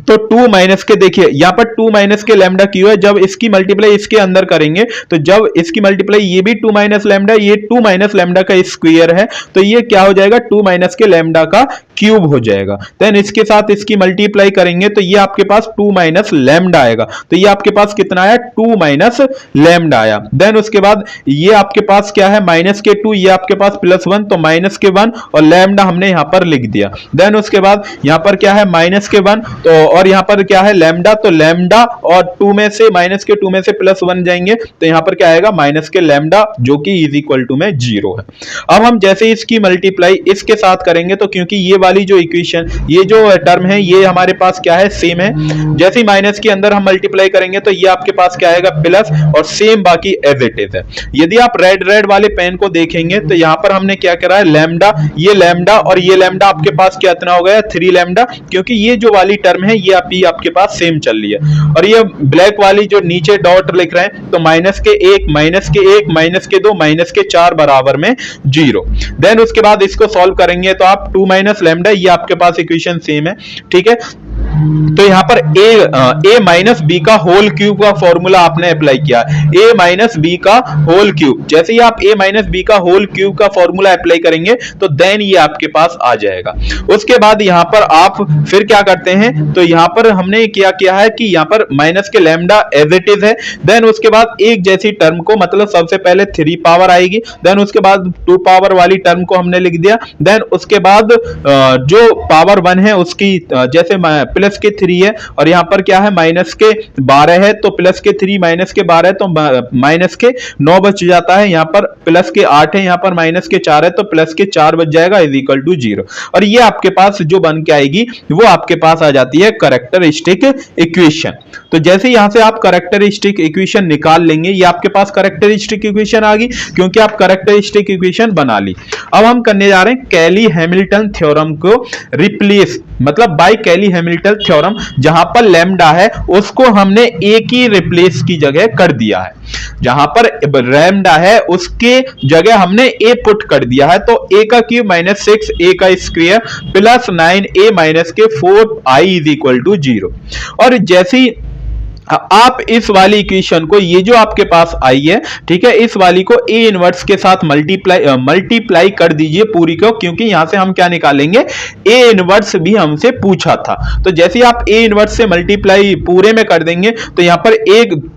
तो 2 माइनस के, देखिए यहां पर 2 माइनस के लैम्डा क्यों है, जब इसकी मल्टीप्लाई इसके अंदर करेंगे तो जब इसकी मल्टीप्लाई ये भी 2 माइनस लैम्डा, ये 2 माइनस लैम्डा का स्क्वायर है तो ये क्या हो जाएगा, 2 माइनस के लैम्डा का क्यूब हो जाएगा। देन इसके साथ इसकी मल्टीप्लाई करेंगे तो ये आपके पास 2 माइनस लैम्डा आएगा। तो ये आपके पास कितना आया, 2 माइनस लैम्डा आया। देन उसके बाद ये आपके पास क्या है, माइनस के 2, ये आपके पास +1, तो माइनस के 1 और लैम्डा हमने यहां पर लिख दिया। देन उसके बाद यहां पर क्या है, माइनस के 1, तो और यहां पर क्या है लैम्डा, तो लैम्डा और 2 में से माइनस के 2 में से +1 जाएंगे तो यहां पर क्या आएगा, माइनस के लैम्डा, जो कि इज इक्वल टू में 0 है। अब हम जैसे इसकी मल्टीप्लाई इसके साथ करेंगे तो क्योंकि ये वाली जो इक्वेशन, ये जो टर्म है ये हमारे पास क्या है, सेम है। जैसे माइनस के अंदर हम मल्टीप्लाई करेंगे तो ये आपके पास क्या आएगा, प्लस, और सेम बाकी एज इट इज है। यदि आप रेड वाले पेन को देखेंगे तो यहां पर हमने क्या करा है, लैम्डा, ये लैम्डा और ये लैम्डा आपके पास कितना हो गया, 3 लैम्डा, क्योंकि ये जो वाली टर्म है ये आपके पास सेम चल रही है। और ये ब्लैक वाली जो नीचे डॉट लिख रहे हैं तो माइनस के 1, माइनस के 1, माइनस के 2, माइनस के 4 बराबर में 0। देन उसके बाद इसको सॉल्व करेंगे तो आप 2 माइनस लैम्डा, ये आपके पास इक्वेशन सेम है, ठीक है। तो यहां पर a माइनस बी का होल क्यूब का फॉर्मूला आपने अप्लाई किया, a माइनस बी का होल क्यूब। जैसे ही आप a माइनस बी का होल क्यूब का फॉर्मूला अप्लाई करेंगे तो देन ये आपके पास आ जाएगा। उसके बाद यहां पर आप फिर क्या करते हैं, तो यहां पर हमने क्या किया है कि यहां पर माइनस के लैम्डा एज इट इज है। देन उसके बाद एक जैसी टर्म को, मतलब सबसे पहले 3 पावर आएगी, देन उसके बाद 2 पावर वाली टर्म को हमने लिख दिया। देन उसके बाद जो पावर 1 है उसकी, जैसे प्लस के 3 है और यहां पर क्या है, माइनस के 12 है, तो प्लस के 3 माइनस के 12 है तो माइनस के 9 बच जाता है। यहां पर प्लस के 8 है, यहां पर माइनस के 4 है तो प्लस के 4 बच जाएगा, इज इक्वल टू 0। और ये आपके पास जो बन के आएगी वो आपके पास आ जाती है कैरेक्टरिस्टिक इक्वेशन। तो जैसे यहां से आप कैरेक्टरिस्टिक इक्वेशन निकाल लेंगे, ये आपके पास कैरेक्टरिस्टिक इक्वेशन आ गई, क्योंकि आप कैरेक्टरिस्टिक इक्वेशन बना ली। अब हम करने जा रहे हैं कैली हैमिल्टन थ्योरम को रिप्लेस, मतलब बाय कैली हैमिल्टन थ्योरम, जहां पर लैम्डा है उसको हमने ए की रिप्लेस की जगह कर दिया है। जहां पर लैम्डा है उसके जगह हमने ए पुट कर दिया है, तो ए का क्यूब माइनस 6 ए का स्क्वायर प्लस 9 ए माइनस के 4 आई इज इक्वल टू 0। और जैसी आप इस वाली इक्वेशन को, ये जो आपके पास आई है, ठीक है, इस वाली को ए इनवर्स के साथ मल्टीप्लाई कर दीजिए पूरी को, क्योंकि यहां से हम क्या निकालेंगे, ए इनवर्स भी हमसे पूछा था। तो जैसे आप ए इनवर्स से मल्टीप्लाई पूरे में कर देंगे तो यहां पर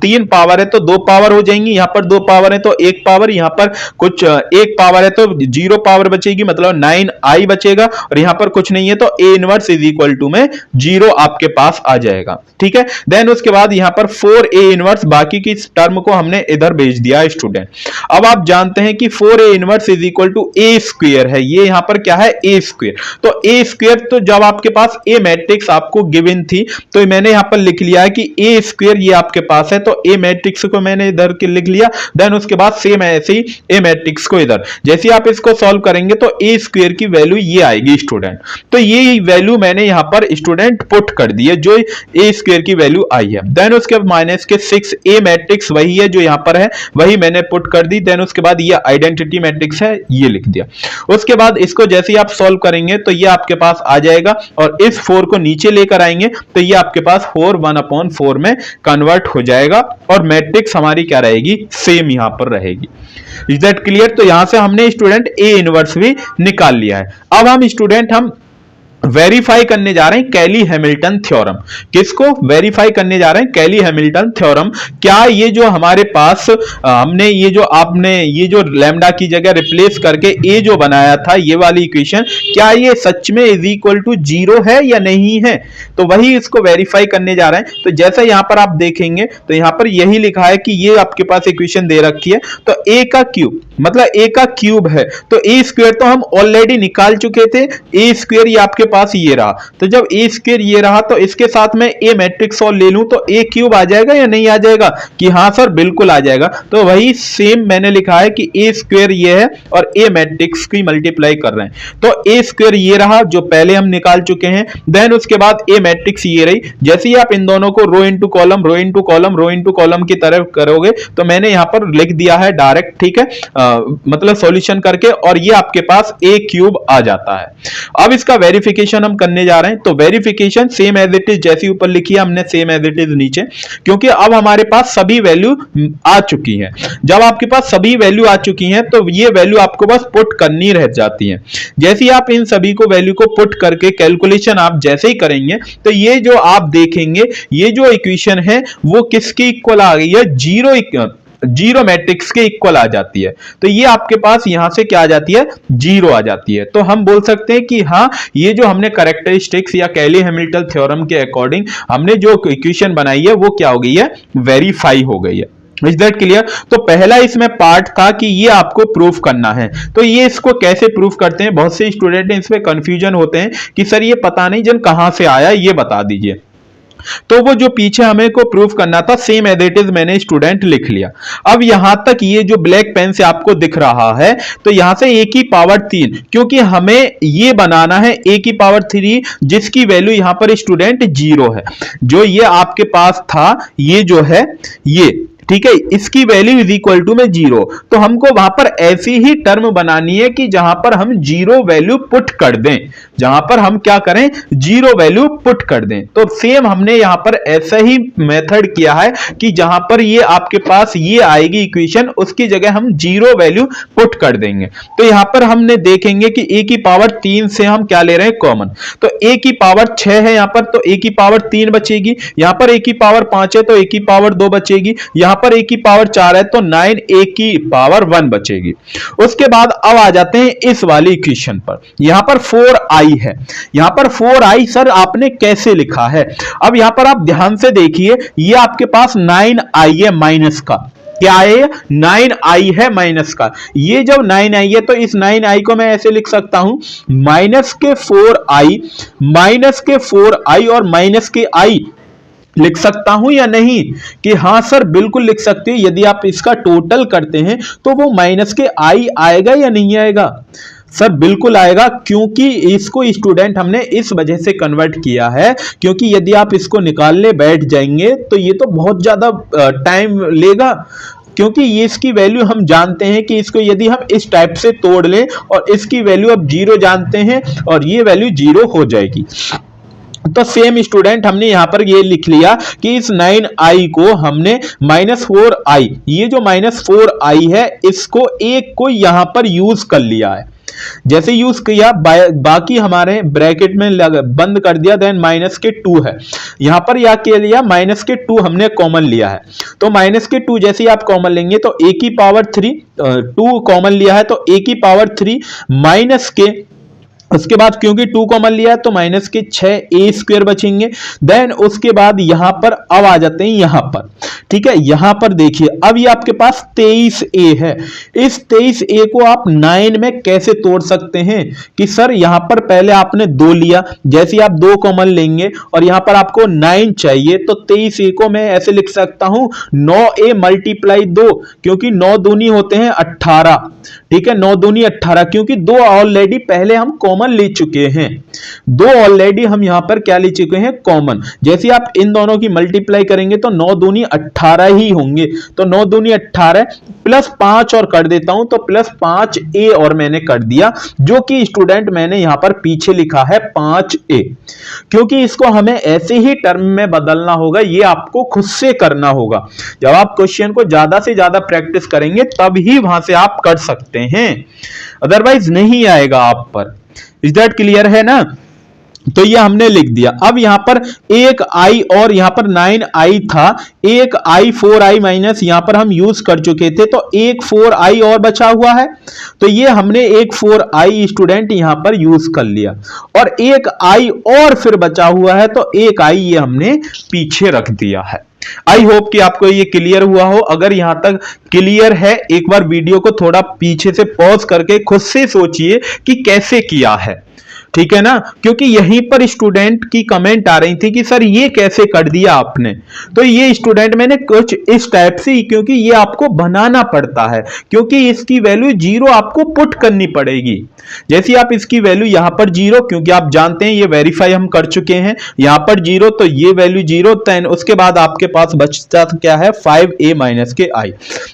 3 पावर है तो 2 पावर हो जाएंगी, यहां पर 2 पावर है तो 1 पावर, यहां पर कुछ 1 पावर है तो 0 पावर बचेगी, मतलब 9i बचेगा, और यहां पर कुछ नहीं है तो A inverse is equal to में 0 आपके पास आ जाएगा, ठीक है। देन उसके बाद यहां पर 4a इनवर्स, बाकी की टर्म को हमने इधर भेज दिया स्टूडेंट। अब आप जानते हैं कि 4a inverse is equal to a square है, ये यहां पर क्या है, a स्क्वायर। तो a स्क्वायर, तो जब आपके पास a मैट्रिक्स आपको गिवन थी तो मैंने यहां पर लिख लिया है कि a स्क्वायर ये आपके पास है, तो a मैट्रिक्स को मैंने इधर के लिख लिया। देन उसके बाद सेम ऐसे ही a मैट्रिक्स को इधर, जैसे आप इसको सॉल्व करेंगे तो a स्क्वायर की वैल्यू ये आएगी स्टूडेंट। तो ये वैल्यू मैंने यहां पर स्टूडेंट पुट कर दी है, जो a स्क्वायर की वैल्यू आई है। देन उसके माइनस के 6a मैट्रिक्स वही है जो यहां पर है, वही मैंने पुट कर दी। देन उसके बाद ये आइडेंटिटी मैट्रिक्स है, ये लिख दिया। उसके बाद इसको जैसे ही आप सॉल्व करेंगे तो ये आपके पास आ जाएगा, और इस 4 को नीचे लेकर आएंगे तो ये आपके पास 4 1/4 में कन्वर्ट हो जाएगा, और मैट्रिक्स हमारी क्या रहेगी, सेम यहां पर रहेगी। Is that clear? तो यहां से हमने स्टूडेंट ए इनवर्स भी निकाल लिया है। अब हम स्टूडेंट वेरीफाई करने जा रहे हैं कैली हैमिल्टन थ्योरम। किसको वेरीफाई करने जा रहे हैं, कैली हैमिल्टन थ्योरम। क्या ये जो हमारे पास हमने ये जो लैम्डा की जगह रिप्लेस करके ए जो बनाया था, ये वाली इक्वेशन, क्या ये सच में इज इक्वल टू 0 है या नहीं है, तो वही इसको वेरीफाई करने जा रहे हैं। तो जैसा यहां पर आप देखेंगे तो यहां पर यही लिखा है कि ये आपके पास इक्वेशन दे रखी है, तो ए का क्यूब, मतलब ए का क्यूब है, तो ए स्क्वायर तो हम ऑलरेडी निकाल चुके थे, ए स्क्वायर ये आपके पास ये रहा। तो जब ए स्क्वायर ये रहा तो इसके साथ में ए मैट्रिक्स और ले लूं तो ए क्यूब आ जाएगा या नहीं आ जाएगा, कि हां सर बिल्कुल आ जाएगा। तो वही सेम मैंने लिखा है कि ए स्क्वायर ये है और ए मैट्रिक्स की मल्टीप्लाई कर रहे हैं, तो ए स्क्वायर ये रहा जो पहले हम निकाल चुके हैं। देन उसके बाद ए मैट्रिक्स ये रही। जैसे ही आप इन दोनों को rho into column, rho into column, rho into column की तरह करोगे तो मैंने यहां पर लिख दिया है डायरेक्ट, ठीक है, मतलब सॉल्यूशन करके, और ये आपके पास ए क्यूब आ जाता है। अब इसका वेरिफिकेशन हम करने जा रहे हैं, तो verification same as it is, जैसी ऊपर लिखी है हमने सेम एज इट इज नीचे, क्योंकि अब हमारे पास सभी वैल्यू आ चुकी है। जब आपके पास सभी वैल्यू आ चुकी हैं तो ये वैल्यू आपको बस पुट करनी रह जाती है। जैसे ही आप इन सभी को वैल्यू को पुट करके कैलकुलेशन आप जैसे ही करेंगे तो ये जो आप देखेंगे, ये जो इक्वेशन है वो किसकी इक्वल आ गई है, जीरो मैट्रिक्स के इक्वल आ जाती है। तो ये आपके पास यहां से क्या आ जाती है, 0 आ जाती है। तो हम बोल सकते हैं कि हाँ, ये जो हमने कैरेक्टरिस्टिक्स या कैली हैमिल्टन थ्योरम के अकॉर्डिंग हमने जो इक्वेशन बनाई है वो क्या हो गई है, वेरीफाई हो गई है। Is that clear? तो पहला इसमें पार्ट था कि ये आपको प्रूफ करना है। तो ये इसको कैसे प्रूफ करते हैं, बहुत से स्टूडेंट इसमें कंफ्यूजन होते हैं कि सर ये पता नहीं जन कहां से आया, ये बता दीजिए। तो वो जो पीछे हमें को प्रूफ करना था सेम एज इट इज मैंने स्टूडेंट लिख लिया। अब यहां तक ये जो ब्लैक पेन से आपको दिख रहा है, तो यहां से a की पावर 3, क्योंकि हमें ये बनाना है a की पावर 3 जिसकी वैल्यू यहां पर स्टूडेंट 0 है। जो ये आपके पास था ये जो है ये, ठीक है, इसकी वैल्यू इज इक्वल टू में 0। तो हमको वहां पर ऐसी ही टर्म बनानी है कि जहां पर हम 0 वैल्यू पुट कर दें, जहां पर हम क्या करें 0 वैल्यू पुट कर दें। तो सेम हमने यहां पर ऐसा ही मेथड किया है कि जहां पर ये आपके पास ये आएगी इक्वेशन, उसकी जगह हम 0 वैल्यू पुट कर देंगे। तो यहां पर हमने देखेंगे कि a की पावर 3 से हम क्या ले रहे हैं कॉमन, तो a की पावर 6 है यहां पर, तो a की पावर 3 बचेगी। यहां पर a की पावर 5 है तो a की पावर 2 बचेगी। यहां पर a की पावर 4 है तो 9a की पावर 1 बचेगी। उसके बाद अब आ जाते हैं इस वाली इक्वेशन पर। यहां पर 4i है, यहां पर 4i सर आपने कैसे लिखा है? अब यहां पर आप ध्यान से देखिए, ये आपके पास 9i है माइनस का, क्या है 9i है माइनस का। ये जब 9i है तो इस 9i को मैं ऐसे लिख सकता हूं माइनस के 4i और माइनस के i लिख सकता हूं या नहीं? कि हां सर बिल्कुल लिख सकते हैं। यदि आप इसका टोटल करते हैं तो वो माइनस के i आएगा या नहीं आएगा? सर बिल्कुल आएगा, क्योंकि इसको स्टूडेंट हमने इस वजह से कन्वर्ट किया है, क्योंकि यदि आप इसको निकालने बैठ जाएंगे तो ये तो बहुत ज्यादा टाइम लेगा, क्योंकि ये इसकी वैल्यू हम जानते हैं कि इसको यदि हम इस टाइप से तोड़ लें और इसकी वैल्यू अब 0 जानते हैं और ये वैल्यू 0 हो जाएगी। तो सेम स्टूडेंट हमने यहां पर ये लिख लिया कि इस 9i को हमने -4i, ये जो -4i है इसको एक को यहां पर यूज कर लिया है। जैसे यूज किया बाकी हमारे ब्रैकेट में बंद कर दिया, देन माइनस के 2 है यहां पर, या के लिया माइनस के 2 हमने कॉमन लिया है। तो माइनस के 2 जैसे ही आप कॉमन लेंगे तो a की पावर 3, 2 कॉमन लिया है तो a की पावर 3 माइनस के, उसके बाद क्योंकि 2 कॉमन लिया है तो माइनस के 6a² बचेंगे। देन उसके बाद यहां पर अब आ जाते हैं यहां पर, ठीक है। यहां पर देखिए अब ये आपके पास 23a है। इस 23a को आप 9 में कैसे तोड़ सकते हैं कि सर यहां पर पहले आपने 2 लिया, जैसे आप 2 कॉमन लेंगे और यहां पर आपको 9 चाहिए, तो 23a को मैं ऐसे लिख सकता हूं 9a मल्टीप्लाई 2, क्योंकि 9 दूनी होते हैं 18, ठीक है, 9 दूनी 18, क्योंकि 2 ऑलरेडी पहले हम कॉमन ले चुके हैं, 2 ऑलरेडी हम यहां पर क्या ले चुके हैं कॉमन। जैसे आप इन दोनों की मल्टीप्लाई करेंगे तो 9 दूनी 18 ही होंगे, तो 9 दूनी 18 प्लस 5 और कर देता हूं तो प्लस 5a और मैंने कर दिया, जो कि स्टूडेंट मैंने यहां पर पीछे लिखा है 5a, क्योंकि इसको हमें ऐसे ही टर्म में बदलना होगा, ये आपको खुद से करना होगा। जब आप क्वेश्चन को ज्यादा से ज्यादा प्रैक्टिस करेंगे तब ही वहां से आप कर सकते हैं, अदरवाइज नहीं आएगा आप पर। इज दैट क्लियर है ना? तो ये हमने लिख दिया। अब यहां पर एक i और यहां पर 9i था, एक i 4i माइनस यहां पर हम यूज कर चुके थे, तो एक 4i और बचा हुआ है, तो ये हमने एक 4i स्टूडेंट यहां पर यूज कर लिया, और एक i और फिर बचा हुआ है, तो एक i ये हमने पीछे रख दिया है। आई होप कि आपको ये क्लियर हुआ हो। अगर यहां तक क्लियर है, एक बार वीडियो को थोड़ा पीछे से पॉज करके खुद से सोचिए कि कैसे किया है, ठीक है ना? क्योंकि यहीं पर स्टूडेंट की कमेंट आ रही थी कि सर ये कैसे कर दिया आपने, तो ये स्टूडेंट मैंने कुछ इस टाइप से, क्योंकि ये आपको बनाना पड़ता है, क्योंकि इसकी वैल्यू 0 आपको पुट करनी पड़ेगी। जैसे आप इसकी वैल्यू यहां पर 0, क्योंकि आप जानते हैं ये वेरीफाई हम कर चुके हैं, यहां पर 0 तो ये वैल्यू 0, देन उसके बाद आपके पास बचता क्या है 5a माइनस के i,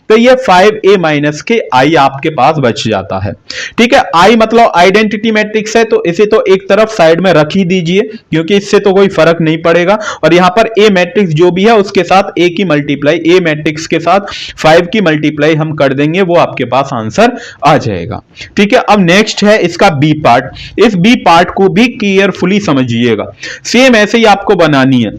तो ये 5a माइनस के i आपके पास बच जाता है, ठीक है। i मतलब आइडेंटिटी मैट्रिक्स है, तो इसे तो एक तरफ साइड में रख ही दीजिए, क्योंकि इससे तो कोई फर्क नहीं पड़ेगा। और यहां पर a मैट्रिक्स जो भी है उसके साथ a की मल्टीप्लाई, a मैट्रिक्स के साथ 5 की मल्टीप्लाई हम कर देंगे, वो आपके पास आंसर आ जाएगा, ठीक है। अब नेक्स्ट है इसका बी पार्ट। इस बी पार्ट को भी केयरफुली समझिएगा, सेम ऐसे ही आपको बनानी है।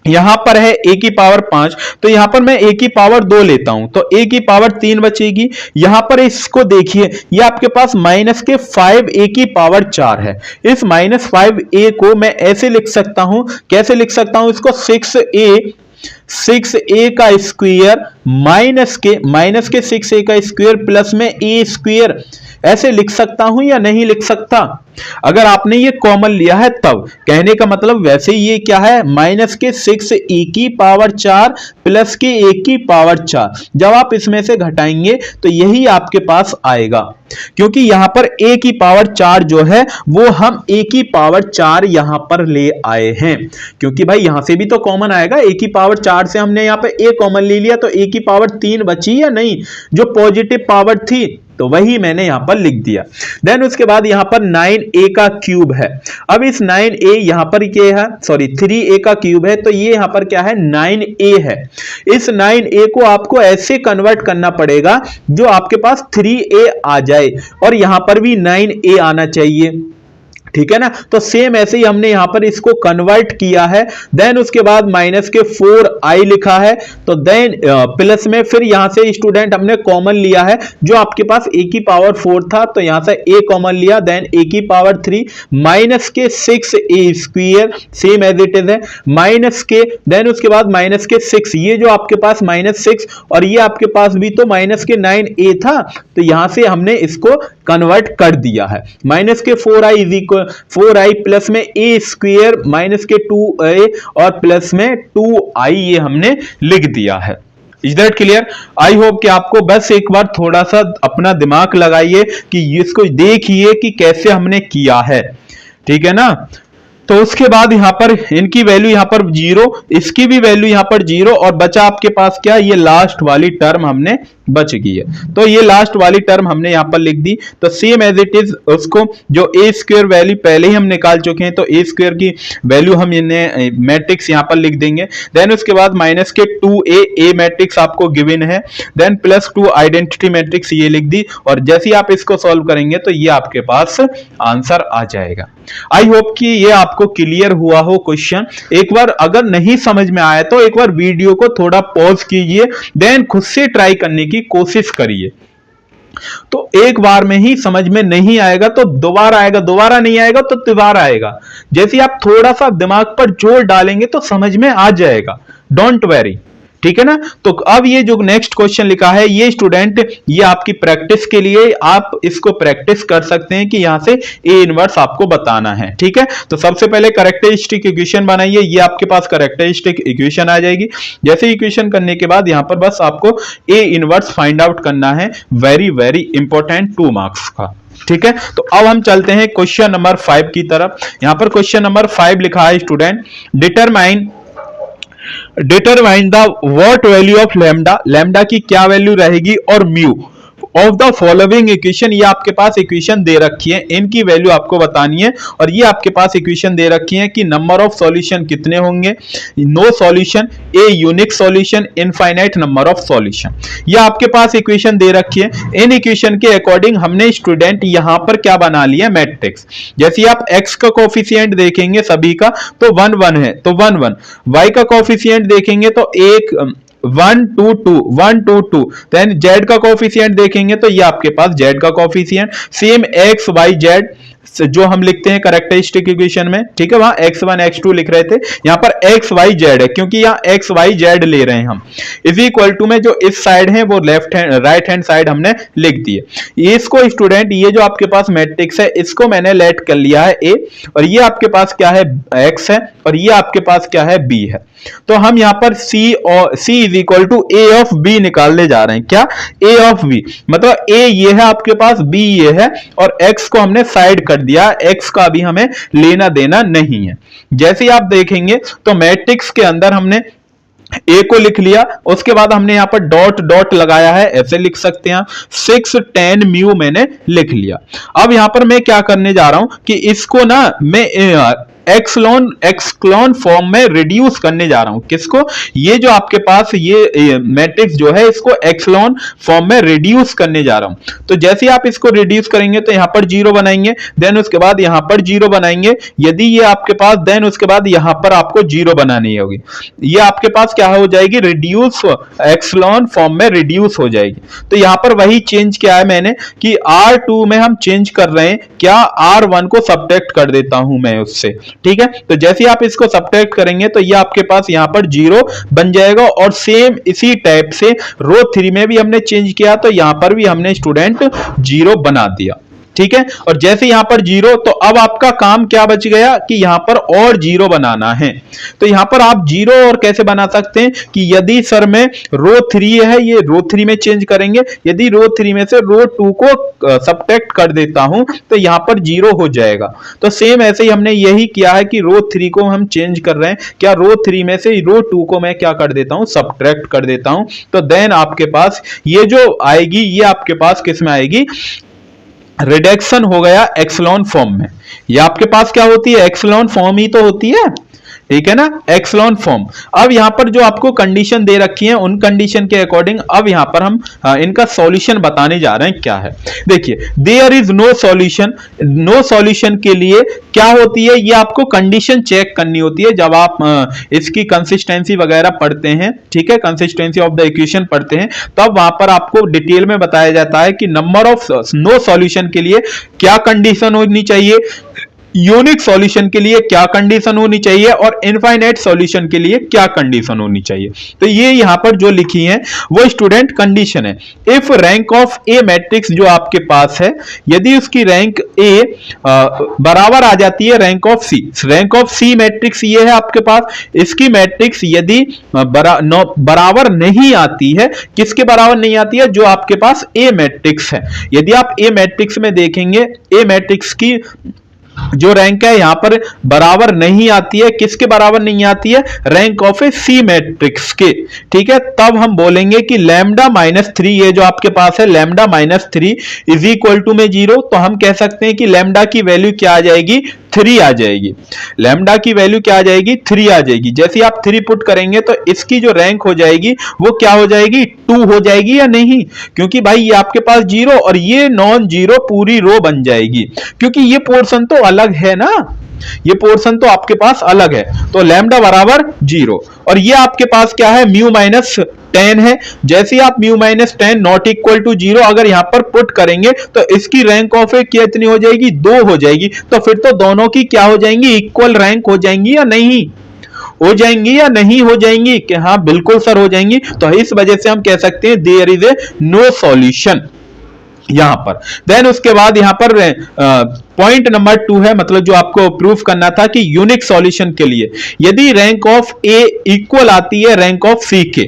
यहां पर है a की पावर 5, तो यहां पर मैं a की पावर 2 लेता हूं, तो a की पावर 3 बचेगी। यहां पर इसको देखिए, ये आपके पास माइनस के 5a की पावर 4 है। इस माइनस 5a को मैं ऐसे लिख सकता हूं, कैसे लिख सकता हूं इसको 6a 6a का स्क्वायर माइनस के 6a का स्क्वायर प्लस में a स्क्वायर, ऐसे लिख सकता हूं या नहीं लिख सकता? अगर आपने ये कॉमन लिया है तब, कहने का मतलब वैसे ये क्या है, माइनस के 6a की पावर 4 प्लस के a की पावर 4, जब आप इसमें से घटाएंगे तो यही आपके पास आएगा, क्योंकि यहां पर a की पावर 4 जो है वो हम a की पावर 4 यहां पर ले आए हैं, क्योंकि भाई यहां से भी तो कॉमन आएगा, a की पावर 4 से हमने यहां पर a कॉमन ले लिया तो a की पावर 3 बची या नहीं, जो पॉजिटिव पावर थी, तो वही मैंने यहां पर लिख दिया। देन उसके बाद यहां पर 9a का क्यूब है। अब इस 9a यहां पर क्या है, सॉरी 3a का क्यूब है, तो ये यहां पर क्या है 9a है। इस 9a को आपको ऐसे कन्वर्ट करना पड़ेगा जो आपके पास 3a आ जाए, और यहां पर भी 9a आना चाहिए, ठीक है ना। तो सेम ऐसे ही हमने यहां पर इसको कन्वर्ट किया है। देन उसके बाद माइनस के 4i लिखा है, तो देन प्लस में फिर यहां से स्टूडेंट हमने कॉमन लिया है, जो आपके पास a की पावर 4 था तो यहां से a कॉमन लिया, देन a की पावर 3 माइनस के 6a square same as it is है, माइनस के, देन उसके बाद माइनस के 6, ये जो आपके पास माइनस 6 और ये आपके पास भी तो माइनस के 9a था, तो यहां से हमने इसको कन्वर्ट कर दिया है। माइनस के 4i is equal 4i plus में a स्क्वायर माइनस के 2a और प्लस में 2i, ये हमने लिख दिया है। Is that clear? I hope कि आपको बस एक बार थोड़ा सा अपना दिमाग लगाइए कि इसको देखिए कि कैसे हमने किया है, ठीक है ना। तो उसके बाद यहां पर इनकी वैल्यू यहां पर 0, इसकी भी वैल्यू यहां पर 0, और बचा आपके पास क्या, ये लास्ट वाली टर्म हमने बच गई है, तो ये लास्ट वाली टर्म हमने यहां पर लिख दी। तो सेम एज इट इज उसको जो a स्क्वायर वैल्यू पहले ही हम निकाल चुके हैं, तो a स्क्वायर की वैल्यू हम इन्हें मैट्रिक्स यहां पर लिख देंगे। देन उसके बाद माइनस के 2a मैट्रिक्स आपको गिवन है, देन प्लस 2 आइडेंटिटी मैट्रिक्स ये लिख दी, और जैसे ही आप इसको सॉल्व करेंगे तो ये आपके पास आंसर आ जाएगा। आई होप कि ये आपको क्लियर हुआ हो क्वेश्चन। एक बार अगर नहीं समझ में आया तो एक बार वीडियो को थोड़ा पॉज कीजिए, देन खुद से ट्राई करने की कोशिश करिए। तो एक बार में ही समझ में नहीं आएगा तो दोबारा आएगा, दोबारा नहीं आएगा तो तिबारा आएगा। जैसे आप थोड़ा सा दिमाग पर जोर डालेंगे तो समझ में आ जाएगा, डोंट वेरी, ठीक है ना। तो अब ये जो नेक्स्ट क्वेश्चन लिखा है, ये स्टूडेंट ये आपकी प्रैक्टिस के लिए, आप इसको प्रैक्टिस कर सकते हैं कि यहां से ए इनवर्स आपको बताना है, ठीक है। तो सबसे पहले कैरेक्टरिस्टिक इक्वेशन बनाइए, ये आपके पास कैरेक्टरिस्टिक इक्वेशन आ जाएगी। जैसे इक्वेशन करने के बाद यहां पर बस आपको ए इनवर्स फाइंड आउट करना है, वेरी वेरी इंपॉर्टेंट 2 मार्क्स का, ठीक है। तो अब हम चलते हैं क्वेश्चन नंबर 5 की तरफ। यहां पर क्वेश्चन नंबर 5 लिखा है student, determine the what value of lambda, lambda की क्या वैल्यू रहेगी, और mu of the following equation, ये आपके पास इक्वेशन दे रखी है, इनकी वैल्यू आपको बतानी है। और ये आपके पास इक्वेशन दे रखी है कि नंबर ऑफ सॉल्यूशन कितने होंगे, no solution, a unique solution, infinite number of solution, ये आपके पास इक्वेशन दे रखी है। इन इक्वेशन के अकॉर्डिंग हमने स्टूडेंट यहां पर क्या बना लिया, मैट्रिक्स। जैसे आप x का कोफिशिएंट देखेंगे सभी का तो 1 1 है, तो 1 1, y का कोफिशिएंट देखेंगे तो 1 2 2 1 2 2, देन z का कोफिशिएंट देखेंगे तो ये आपके पास z का coefficient, same x y z जो हम लिखते हैं कैरेक्टरिस्टिक इक्वेशन में, ठीक है, वहां x1 x2 लिख रहे थे, यहां पर x y z है, क्योंकि यहां x y z ले रहे हैं हम, इज इक्वल टू में जो इस साइड है वो left hand right hand side हमने लिख दी है। इसको स्टूडेंट ये जो आपके पास मैट्रिक्स है इसको मैंने लेट कर लिया है a, और ये आपके पास क्या है x है, और ये आपके पास क्या है b है। तो हम यहां पर c is equal to a of b निकालने जा रहे हैं। क्या, a ऑफ b, मतलब a ये है आपके पास, b ये है, और x को हमने साइड कर दिया, x का भी हमें लेना देना नहीं है। जैसे ही आप देखेंगे तो मैट्रिक्स के अंदर हमने a को लिख लिया, उसके बाद हमने यहां पर डॉट डॉट लगाया है, ऐसे लिख सकते हैं 6 10 म्यू मैंने लिख लिया। अब यहां पर मैं क्या करने जा रहा हूं कि इसको ना मैं एक्सक्लॉन फॉर्म में रिड्यूस करने जा रहा हूं। किसको, ये जो आपके पास ये मैट्रिक्स जो है इसको एक्सक्लॉन फॉर्म में रिड्यूस करने जा रहा हूं। तो जैसे आप इसको रिड्यूस करेंगे तो यहां पर 0 बनाएंगे, देन उसके बाद यहां पर 0 बनाएंगे, यदि ये आपके पास, देन उसके बाद यहां पर आपको 0 बनानी होगी, ये आपके पास क्या हो जाएगी, रिड्यूस एक्सक्लॉन फॉर्म में रिड्यूस हो जाएगी। तो यहां पर वही चेंज किया है मैंने कि R2 में हम चेंज कर रहे हैं, क्या R1 को सब्ट्रैक्ट कर देता हूं मैं उससे, ठीक है। तो जैसे ही आप इसको सब्ट्रैक्ट करेंगे तो ये आपके पास यहां पर 0 बन जाएगा, और सेम इसी टाइप से रो 3 में भी हमने चेंज किया तो यहां पर भी हमने स्टूडेंट 0 बना दिया, ठीक है। और जैसे यहां पर 0, तो अब आपका काम क्या बच गया कि यहां पर और 0 बनाना है। तो यहां पर आप 0 और कैसे बना सकते हैं कि यदि सर में रो 3 है, ये रो 3 में चेंज करेंगे, यदि रो 3 में से रो 2 को सब्ट्रैक्ट कर देता हूं तो यहां पर 0 हो जाएगा। तो सेम ऐसे ही हमने यही किया है कि रो 3 को हम चेंज कर रहे हैं, क्या रो 3 में से रो 2 को मैं क्या कर देता हूं, सब्ट्रैक्ट कर देता हूं। तो देन आपके पास ये जो आएगी, ये आपके पास किस में आएगी, रिडक्शन हो गया एक्सलॉन फॉर्म में। ये आपके पास क्या होती है, एक्सलॉन फॉर्म ही तो होती है, ठीक है ना, एक्सलॉन फॉर्म। अब यहां पर जो आपको कंडीशन दे रखी है उन कंडीशन के अकॉर्डिंग अब यहां पर हम इनका सॉल्यूशन बताने जा रहे हैं क्या है। देखिए, there is no solution, no solution के लिए क्या होती है, ये आपको कंडीशन चेक करनी होती है जब आप इसकी कंसिस्टेंसी वगैरह पढ़ते हैं, ठीक है, कंसिस्टेंसी ऑफ द इक्वेशन पढ़ते हैं, तब वहां पर आपको डिटेल में बताया जाता है कि नंबर ऑफ नो सॉल्यूशन के लिए क्या कंडीशन होनी चाहिए, यूनिक सॉल्यूशन के लिए क्या कंडीशन होनी चाहिए, और इनफाइनाइट सॉल्यूशन के लिए क्या कंडीशन होनी चाहिए। तो ये यहां पर जो लिखी है वो स्टूडेंट कंडीशन है। If rank of A matrix जो आपके पास है, यदि उसकी रैंक ए बराबर आ जाती है rank of C, rank of C matrix ये है आपके पास, इसकी मैट्रिक्स यदि बराबर नहीं आती है, किसके बराबर नहीं आती है, जो आपके पास ए मैट्रिक्स है। यदि आप ए मैट्रिक्स में देखेंगे, ए मैट्रिक्स की जो रैंक है यहां पर बराबर नहीं आती है, किसके बराबर नहीं आती है, rank of A C matrix के, ठीक है। तब हम बोलेंगे कि लैम्डा -3, ये जो आपके पास है लैम्डा -3 इज इक्वल टू में 0, तो हम कह सकते हैं कि लैम्डा की वैल्यू क्या आ जाएगी, 3 आ जाएगी। लैम्डा की वैल्यू क्या आ जाएगी, 3 आ जाएगी। जैसे आप 3 पुट करेंगे तो इसकी जो रैंक हो जाएगी वो क्या हो जाएगी, 2 हो जाएगी या नहीं, क्योंकि भाई ये आपके पास 0 और ये नॉन 0 पूरी रो बन जाएगी, क्योंकि ये पोर्शन तो अलग है ना, ये पोर्शन तो आपके पास अलग है। तो लैम्डा बराबर 0, और ये आपके पास क्या है, म्यू -10 है। जैसे आप म्यू -10 नॉट इक्वल टू 0 अगर यहां पर पुट करेंगे तो इसकी रैंक ऑफ ए कितनी हो जाएगी, 2 हो जाएगी। तो फिर तो दोनों की क्या हो जाएंगी, इक्वल रैंक हो जाएंगी या नहीं हो जाएंगी, या नहीं हो जाएंगी, कि हाँ बिल्कुल सर हो जाएंगी। तो इस वजह से हम कह सकते हैं there is a no solution यहां पर। देन उसके बाद यहां पर पॉइंट नंबर 2 है, मतलब जो आपको प्रूफ करना था कि यूनिक सॉल्यूशन के लिए यदि रैंक ऑफ ए इक्वल आती है रैंक ऑफ सी के,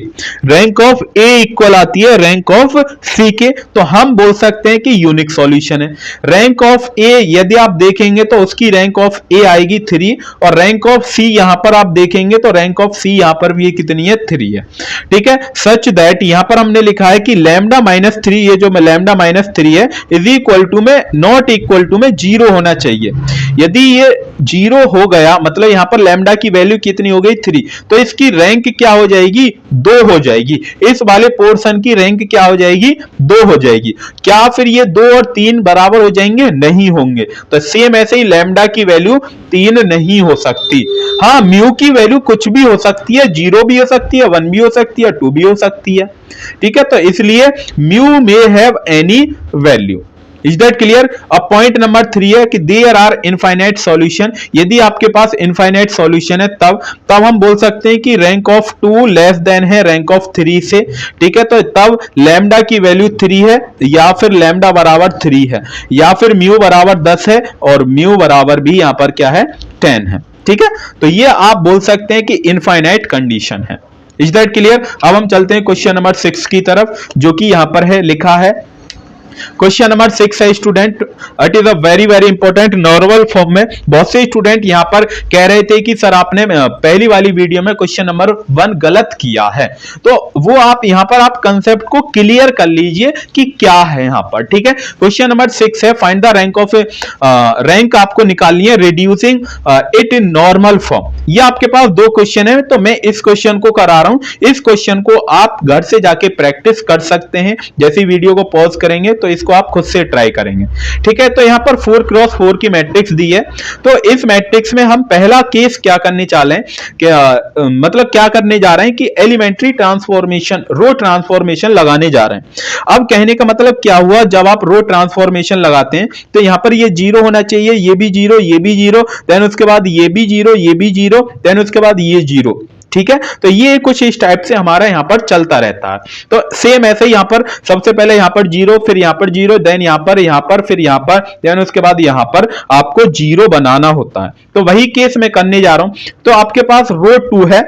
रैंक ऑफ ए इक्वल आती है रैंक ऑफ सी के, तो हम बोल सकते हैं कि यूनिक सॉल्यूशन है। रैंक ऑफ ए यदि आप देखेंगे तो उसकी रैंक ऑफ ए आएगी 3, और रैंक ऑफ सी यहां पर आप देखेंगे तो रैंक ऑफ सी यहां पर भी कितनी है, 3 है, ठीक है। सच दैट यहां पर हमने लिखा है कि लैम्डा -3, ये जो लैम्डा -3 है इज इक्वल टू में नॉट इक्वल टू में 0 होना चाहिए। यदि ये 0 हो गया मतलब यहां पर लैम्डा की वैल्यू कितनी हो गई, 3, तो इसकी रैंक क्या हो जाएगी, 2 हो जाएगी। इस वाले पोर्शन की रैंक क्या हो जाएगी, 2 हो जाएगी। क्या फिर ये 2 और 3 बराबर हो जाएंगे, नहीं होंगे। तो सेम ऐसे ही लैम्डा की वैल्यू 3 नहीं हो सकती। हाँ, म्यू की वैल्यू कुछ भी हो सकती है, 0 भी हो सकती है, 1 भी हो सकती है, 2 भी हो सकती है, ठीक है। तो इसलिए mu may have any value. Is that clear. अब पॉइंट नंबर 3 है कि देयर आर इनफाइनाइट सॉल्यूशन। यदि आपके पास इनफाइनाइट सॉल्यूशन है तब हम बोल सकते हैं कि रैंक ऑफ 2 लेस देन है रैंक ऑफ 3 से, ठीक है। तो तब लैम्डा की वैल्यू 3 है, या फिर लैम्डा बराबर 3 है, या फिर म्यू बराबर 10 है, और म्यू बराबर भी यहां पर क्या है, 10 है, ठीक है। तो ये आप बोल सकते हैं कि इनफाइनाइट कंडीशन है। Is that clear. अब हम चलते हैं क्वेश्चन नंबर 6 की तरफ, जो कि यहां पर है लिखा है। क्वेश्चन नंबर 6 है student, it is a very very important normal form में। बहुत से स्टूडेंट यहां पर कह रहे थे कि सर आपने पहली वाली वीडियो में क्वेश्चन नंबर 1 गलत किया है, तो वो आप यहां पर आप कंसेप्ट को क्लियर कर लीजिए कि क्या है यहां पर, ठीक है। क्वेश्चन नंबर 6 है, find the rank of rank आपको निकालनी है reducing it in normal form. ये आपके पास 2 क्वेश्चन है, तो मैं इस क्वेश्चन को करा रहा हूं। इस क्वेश्चन को आप घर से जाके प्रैक्टिस कर सकते हैं। जैसे वीडियो को पॉज करेंगे तो तो इसको आप खुद से ट्राई करेंगे। ठीक है, तो यहाँ पर 4x4 की मैट्रिक्स दी है। तो इस मैट्रिक्स में हम पहला केस क्या करने चाह रहे हैं, मतलब क्या करने जा रहे हैं कि एलिमेंट्री ट्रांसफॉर्मेशन, रो ट्रांसफॉर्मेशन लगाने जा रहे हैं। अब कहने का मतलब क्या हुआ, जब आप रो ट्रांसफॉर्मेशन लगाते हैं तो यहां पर ये जीरो होना चाहिए, ये भी जीरो, ये भी जीरो, देन उसके बाद ये भी जीरो, ये भी जीरो, देन उसके बाद ये जीरो। ठीक है, तो ये कुछ इस टाइप से हमारा यहां पर चलता रहता है। तो सेम ऐसे ही यहां पर सबसे पहले यहां पर जीरो, फिर यहां पर जीरो, देन यहां पर, फिर यहां पर, देन उसके बाद यहां पर आपको जीरो बनाना होता है। तो वही केस मैं करने जा रहा हूं। तो आपके पास रो 2 है,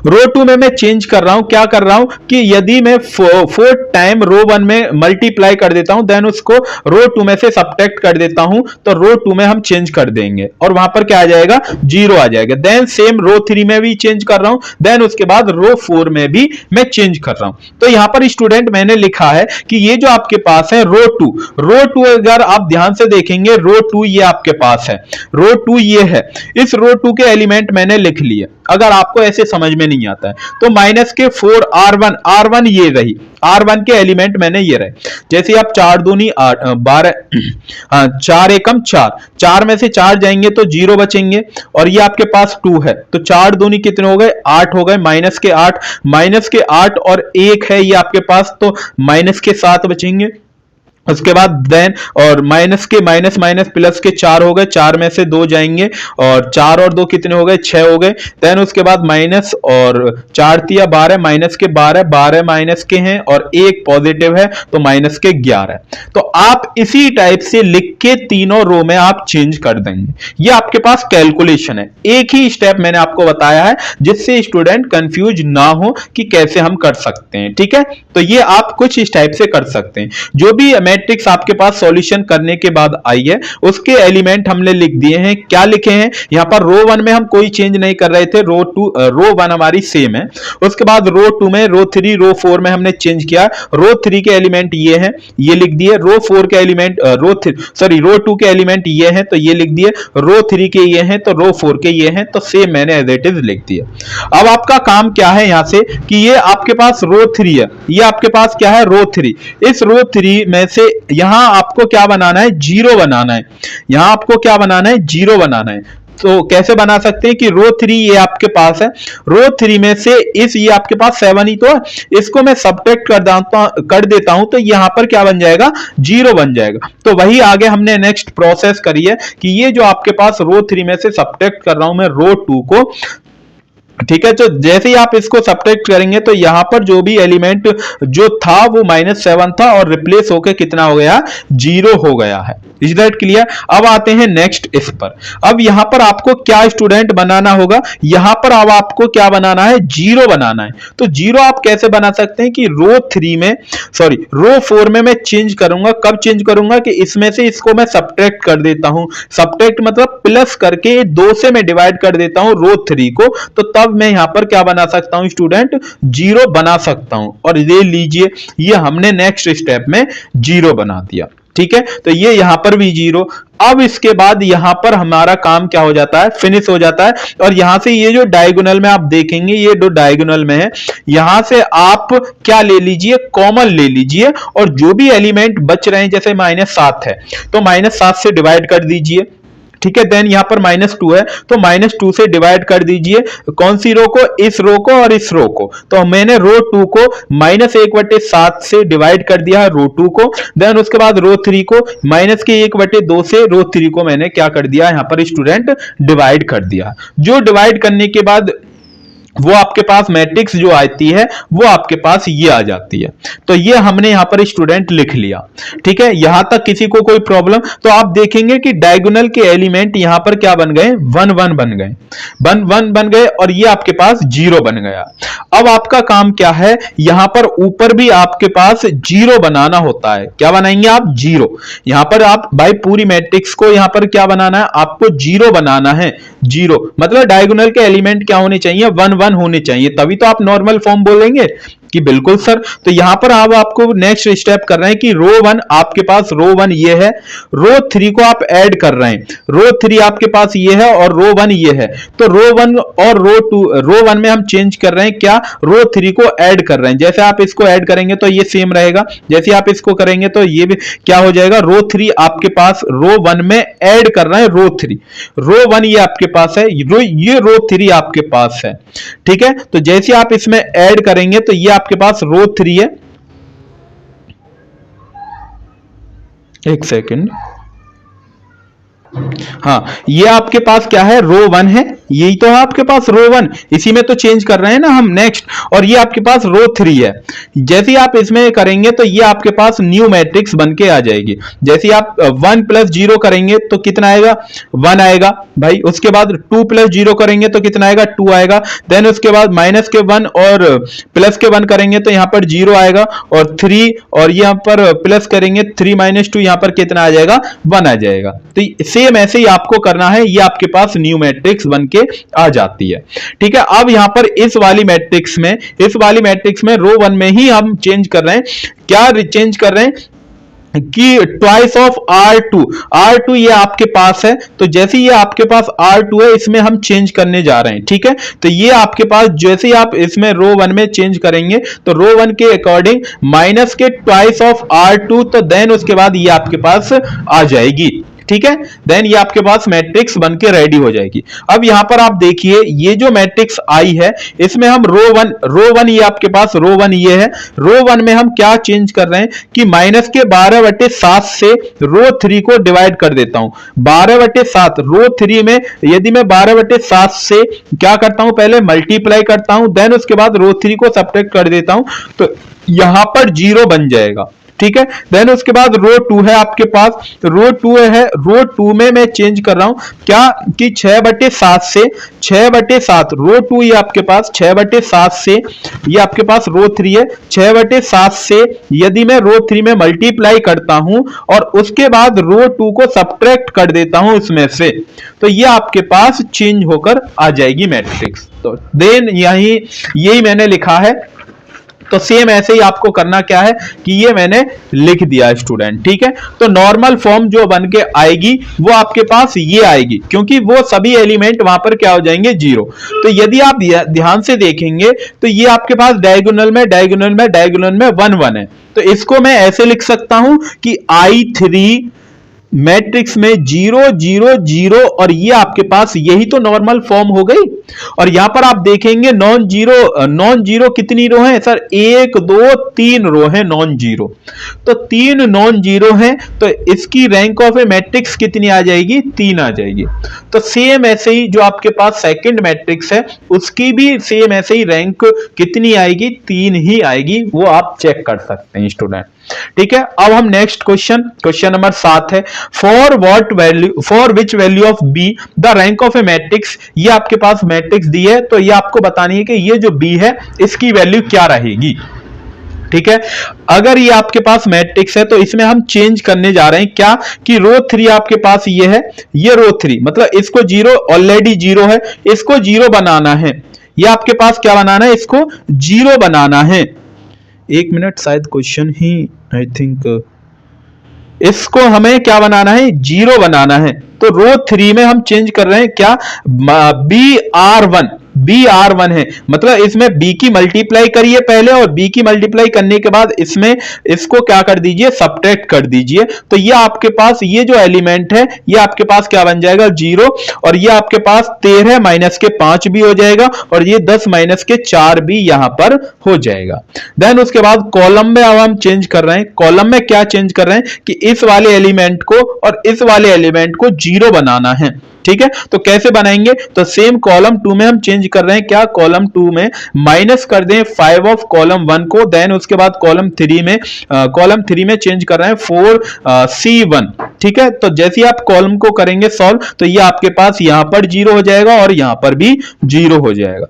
रो 2 में मैं चेंज कर रहा हूं, क्या कर रहा हूं कि यदि मैं 4 टाइम रो 1 में मल्टीप्लाई कर देता हूं, देन उसको रो 2 में से सब्ट्रैक्ट कर देता हूं, तो रो 2 में हम चेंज कर देंगे और वहां पर क्या आ जाएगा, जीरो आ जाएगा। देन सेम रो 3 में भी चेंज कर रहा हूं, देन उसके बाद रो 4 में भी मैं चेंज कर रहा हूं। तो यहां पर स्टूडेंट मैंने लिखा है कि ये जो आपके पास है रो 2 अगर आप ध्यान से देखेंगे, रो 2 ये आपके पास है, रो 2 ये है, इस रो 2 के एलिमेंट मैंने लिख लिए। अगर आपको ऐसे समझ में नहीं आता है तो माइनस के 4 R1 ये रही, R1 के एलिमेंट मैंने ये रहे। जैसे आप 4 दूनी 8 12, 4 एकम 4, 4 में से 4 जाएंगे तो 0 बचेंगे, और ये आपके पास 2 है, तो 4 दूनी कितने हो गए, 8 हो गए, माइनस के 8 और 1 है ये आपके पास, तो माइनस के 7 बचेंगे। उसके बाद देन और माइनस के माइनस माइनस प्लस के 4 हो गए, 4 में से 2 जाएंगे, और 4 और 2 कितने हो गए, 6 हो गए। देन उसके बाद माइनस और 4 तिया 12, माइनस के 12 माइनस के हैं और 1 पॉजिटिव है, तो माइनस के 11। तो आप इसी टाइप से लिख के तीनों रो में आप चेंज कर देंगे। ये आपके पास कैलकुलेशन है, एक ही स्टेप मैंने आपको बताया है जिससे स्टूडेंट कंफ्यूज ना हो कि कैसे हम कर सकते हैं। ठीक है, तो ये आप कुछ इस टाइप से कर सकते हैं। जो भी मैट्रिक्स आपके पास सॉल्यूशन करने के बाद आई है उसके एलिमेंट हमने लिख दिए हैं। क्या लिखे हैं यहां पर, रो 1 में हम कोई चेंज नहीं कर रहे थे, रो 1 हमारी सेम है। उसके बाद रो 2 में, रो 3, रो 4 में हमने चेंज किया, रो 3 के एलिमेंट ये हैं, ये लिख दिए। रो 4 के एलिमेंट रो 2 के एलिमेंट ये हैं, तो ये लिख दिए। रो 3 के ये हैं, तो रो 4 के ये हैं, तो सेम मैंने एज इट इज लिख दिया। अब आपका काम क्या है यहां से कि ये आपके पास रो 3 है, ये आपके पास क्या है, रो 3। इस रो 3 में से यहां आपको क्या बनाना है, जीरो बनाना है। यहां आपको क्या बनाना है, जीरो बनाना है। तो कैसे बना सकते हैं कि रो 3 ये आपके पास है, रो 3 में से इस ये आपके पास 7 ही तो है, इसको मैं सब्ट्रैक्ट कर देता हूं, तो यहां पर क्या बन जाएगा, जीरो बन जाएगा। तो वही आगे हमने नेक्स्ट प्रोसेस करी है कि ये जो आपके पास रो 3 में से सब्ट्रैक्ट कर रहा हूं मैं रो 2 को। ठीक है, तो जैसे ही आप इसको सब्ट्रैक्ट करेंगे तो यहां पर जो भी एलिमेंट जो था वो -7 था और रिप्लेस होकर कितना हो गया, जीरो हो गया है। Is that clear? अब आते हैं नेक्स्ट इस पर। अब यहां पर आपको क्या स्टूडेंट बनाना होगा, यहां पर अब आपको क्या बनाना है, जीरो बनाना है। तो जीरो आप कैसे बना सकते हैं कि रो 4 में मैं चेंज करूंगा। कब चेंज करूंगा कि इसमें से इसको मैं सब्ट्रैक्ट कर देता हूं, सब्ट्रैक्ट मतलब प्लस करके 2 से मैं डिवाइड कर देता हूं रो 3 को, तो तब मैं यहां पर क्या बना सकता हूं स्टूडेंट, जीरो बना सकता हूं। और ये लीजिए, ये हमने नेक्स्ट स्टेप में जीरो बना दिया। ठीक है, तो ये यहां पर भी जीरो। अब इसके बाद यहां पर हमारा काम क्या हो जाता है, फिनिश हो जाता है। और यहां से ये जो डायगोनल में आप देखेंगे, ये दो डायगोनल में है, यहां से आप क्या ले लीजिए, कॉमन ले लीजिए, और जो भी एलिमेंट बच रहे हैं, जैसे -7 है तो -7 से डिवाइड कर दीजिए। ठीक है, देन यहां पर -2 है तो -2 से डिवाइड कर दीजिए। कौन सी रो को, इस रो को और इस रो को। तो मैंने रो 2 को -1/7 से डिवाइड कर दिया है रो 2 को। देन उसके बाद रो 3 को -1/2 से रो 3 को मैंने क्या कर दिया, यहां पर स्टूडेंट डिवाइड कर दिया। जो डिवाइड करने के बाद वो आपके पास मैट्रिक्स जो आती है वो आपके पास ये आ जाती है। तो ये हमने यहां पर स्टूडेंट लिख लिया। ठीक है, यहां तक किसी को कोई प्रॉब्लम? तो आप देखेंगे कि डायगोनल के एलिमेंट यहां पर क्या बन गए, 1 1 बन गए, 1 बन गए, और ये आपके पास जीरो बन गया। अब आपका काम क्या है, यहां पर ऊपर भी आपके पास जीरो बनाना होता है। क्या बनाएंगे आप, जीरो। यहां पर आप भाई पूरी मैट्रिक्स को यहां पर क्या बनाना है, आपको जीरो बनाना है। जीरो मतलब डायगोनल के एलिमेंट क्या होने चाहिए, 1 1 होने चाहिए, तभी तो आप नॉर्मल फॉर्म बोलेंगे। कि बिल्कुल सर। तो यहां पर आप आपको नेक्स्ट स्टेप कर रहे हैं कि रो 1 आपके पास, रो 1 ये है, रो 3 को आप ऐड कर रहे हैं, रो 3 आपके पास ये है और रो 1 ये है। तो रो 1 और रो 2, रो 1 में हम चेंज कर रहे हैं क्या, रो 3 को ऐड कर रहे हैं। जैसे आप इसको ऐड करेंगे तो ये सेम रहेगा, जैसे आप इसको करेंगे तो ये भी क्या हो जाएगा, रो 3 आपके पास रो 1 में ऐड कर रहे हैं रो 3, रो 1 ये आपके पास है, ये रो 3 आपके पास है। ठीक है, तो जैसे आप इसमें ऐड करेंगे तो ये आपके पास रो 3 है। एक सेकंड, हाँ ये आपके पास क्या है, रो 1 है, यही तो है आपके पास रो 1, इसी में तो चेंज कर रहे हैं ना हम नेक्स्ट। और ये आपके पास रो 3 है। जैसे आप इसमें करेंगे तो ये आपके पास न्यू मैट्रिक्स बन के आ जाएगी। जैसे आप 1 + 0 करेंगे तो कितना आएगा, 1 आएगा भाई। उसके बाद 2 + 0 करेंगे तो कितना आएगा, 2 आएगा। देन उसके बाद -1 और +1 करेंगे तो यहाँ पर 0 आएगा, और 3, और यहाँ पर प्लस करेंगे 3 - 2, यहाँ पर कितना आ जाएगा, 1 आ जाएगा। तो सेम ऐसे ही आपको करना है, ये आपके पास न्यू मैट्रिक्स बन के आ जाती है। ठीक है, अब यहां पर इस वाली मैट्रिक्स में रो 1 में ही हम चेंज कर रहे हैं, क्या चेंज कर रहे हैं कि ट्वाइस ऑफ R2 ये आपके पास है। तो जैसे ये आपके पास R2 है, इसमें हम चेंज करने जा रहे हैं। ठीक है, तो ये आपके पास जैसे ही आप इसमें रो 1 में चेंज करेंगे तो रो 1 के अकॉर्डिंग माइनस के ट्वाइस ऑफ R2, तो देन उसके बाद ये आपके पास आ जाएगी। ठीक है, देन ये आपके पास मैट्रिक्स बन के रेडी हो जाएगी। अब यहां पर आप देखिए, ये जो मैट्रिक्स आई है इसमें हम रो 1 ये आपके पास रो 1 ये है, रो 1 में हम क्या चेंज कर रहे हैं कि -12/7 से रो 3 को डिवाइड कर देता हूं। 12/7 रो 3 में यदि मैं 12/7 से क्या करता हूं, पहले मल्टीप्लाई करता हूं, देन उसके बाद रो 3 को सब्ट्रैक्ट कर देता हूं, तो यहां पर 0 बन जाएगा। ठीक है, देन उसके बाद रो 2 है आपके पास, रो 2 है, रो 2 में मैं चेंज कर रहा हूं क्या कि 6/7 से 6/7 रो 2 ये आपके पास 6/7 से, ये आपके पास रो 3 है, 6/7 से यदि मैं रो 3 में मल्टीप्लाई करता हूं और उसके बाद रो 2 को सब्ट्रैक्ट कर देता हूं इसमें से, तो ये आपके पास चेंज होकर आ जाएगी मैट्रिक्स। तो देन यही मैंने लिखा है। तो सेम ऐसे ही आपको करना क्या है कि ये मैंने लिख दिया स्टूडेंट। ठीक है, तो नॉर्मल फॉर्म जो बन के आएगी वो आपके पास ये आएगी, क्योंकि वो सभी एलिमेंट वहां पर क्या हो जाएंगे, 0। तो यदि आप ध्यान से देखेंगे तो ये आपके पास डायगोनल में 1 1 है। तो इसको मैं ऐसे लिख सकता हूं कि I3 मैट्रिक्स में 0 0 0, और ये आपके पास यही तो नॉर्मल फॉर्म हो गई। और यहां पर आप देखेंगे नॉन जीरो कितनी रो है सर, 1 2 3 रो है नॉन जीरो। तो 3 नॉन जीरो है, तो इसकी रैंक ऑफ ए मैट्रिक्स कितनी आ जाएगी, 3 आ जाएगी। तो सेम ऐसे ही जो आपके पास सेकंड मैट्रिक्स है उसकी भी सेम ऐसे ही रैंक कितनी आएगी, 3 ही आएगी। वो आप चेक कर सकते हैं स्टूडेंट। ठीक है, अब हम नेक्स्ट क्वेश्चन नंबर 7 है, for which value of be the rank of A matrix. ये आपके पास मैट्रिक्स दी है, तो ये आपको बतानी है कि ये जो बी है इसकी वैल्यू क्या रहेगी। ठीक है, अगर ये आपके पास मैट्रिक्स है तो इसमें हम चेंज करने जा रहे हैं क्या कि रो 3 आपके पास ये है, ये रो 3 मतलब इसको 0, ऑलरेडी 0 है, इसको 0 बनाना है। ये आपके पास क्या बनाना है, इसको 0 बनाना है। एक मिनट, शायद क्वेश्चन ही आई थिंक, इसको हमें क्या बनाना है, 0 बनाना है। तो रो 3 में हम चेंज कर रहे हैं क्या, BR1 है, मतलब इसमें B की मल्टीप्लाई करिए पहले, और B की मल्टीप्लाई करने के बाद इसमें इसको क्या कर दीजिए, सब्ट्रैक्ट कर दीजिए। तो ये आपके पास ये जो एलिमेंट है ये आपके पास क्या बन जाएगा, 0, और ये आपके पास 13 - 5 भी हो जाएगा, और ये 10 - 4 भी यहां पर हो जाएगा। देन उसके बाद कॉलम में अब हम चेंज कर रहे हैं, कॉलम में क्या चेंज कर रहे हैं कि इस वाले एलिमेंट को और इस वाले एलिमेंट को 0 बनाना है। ठीक है, तो कैसे बनाएंगे, तो सेम कॉलम 2 में हम चेंज कर रहे हैं क्या, कॉलम 2 में माइनस कर दें 5 ऑफ कॉलम 1 को, देन उसके बाद कॉलम 3 में चेंज कर रहे हैं 4C1। ठीक है, तो जैसे ही आप कॉलम को करेंगे सॉल्व, तो ये आपके पास यहां पर 0 हो जाएगा और यहां पर भी 0 हो जाएगा।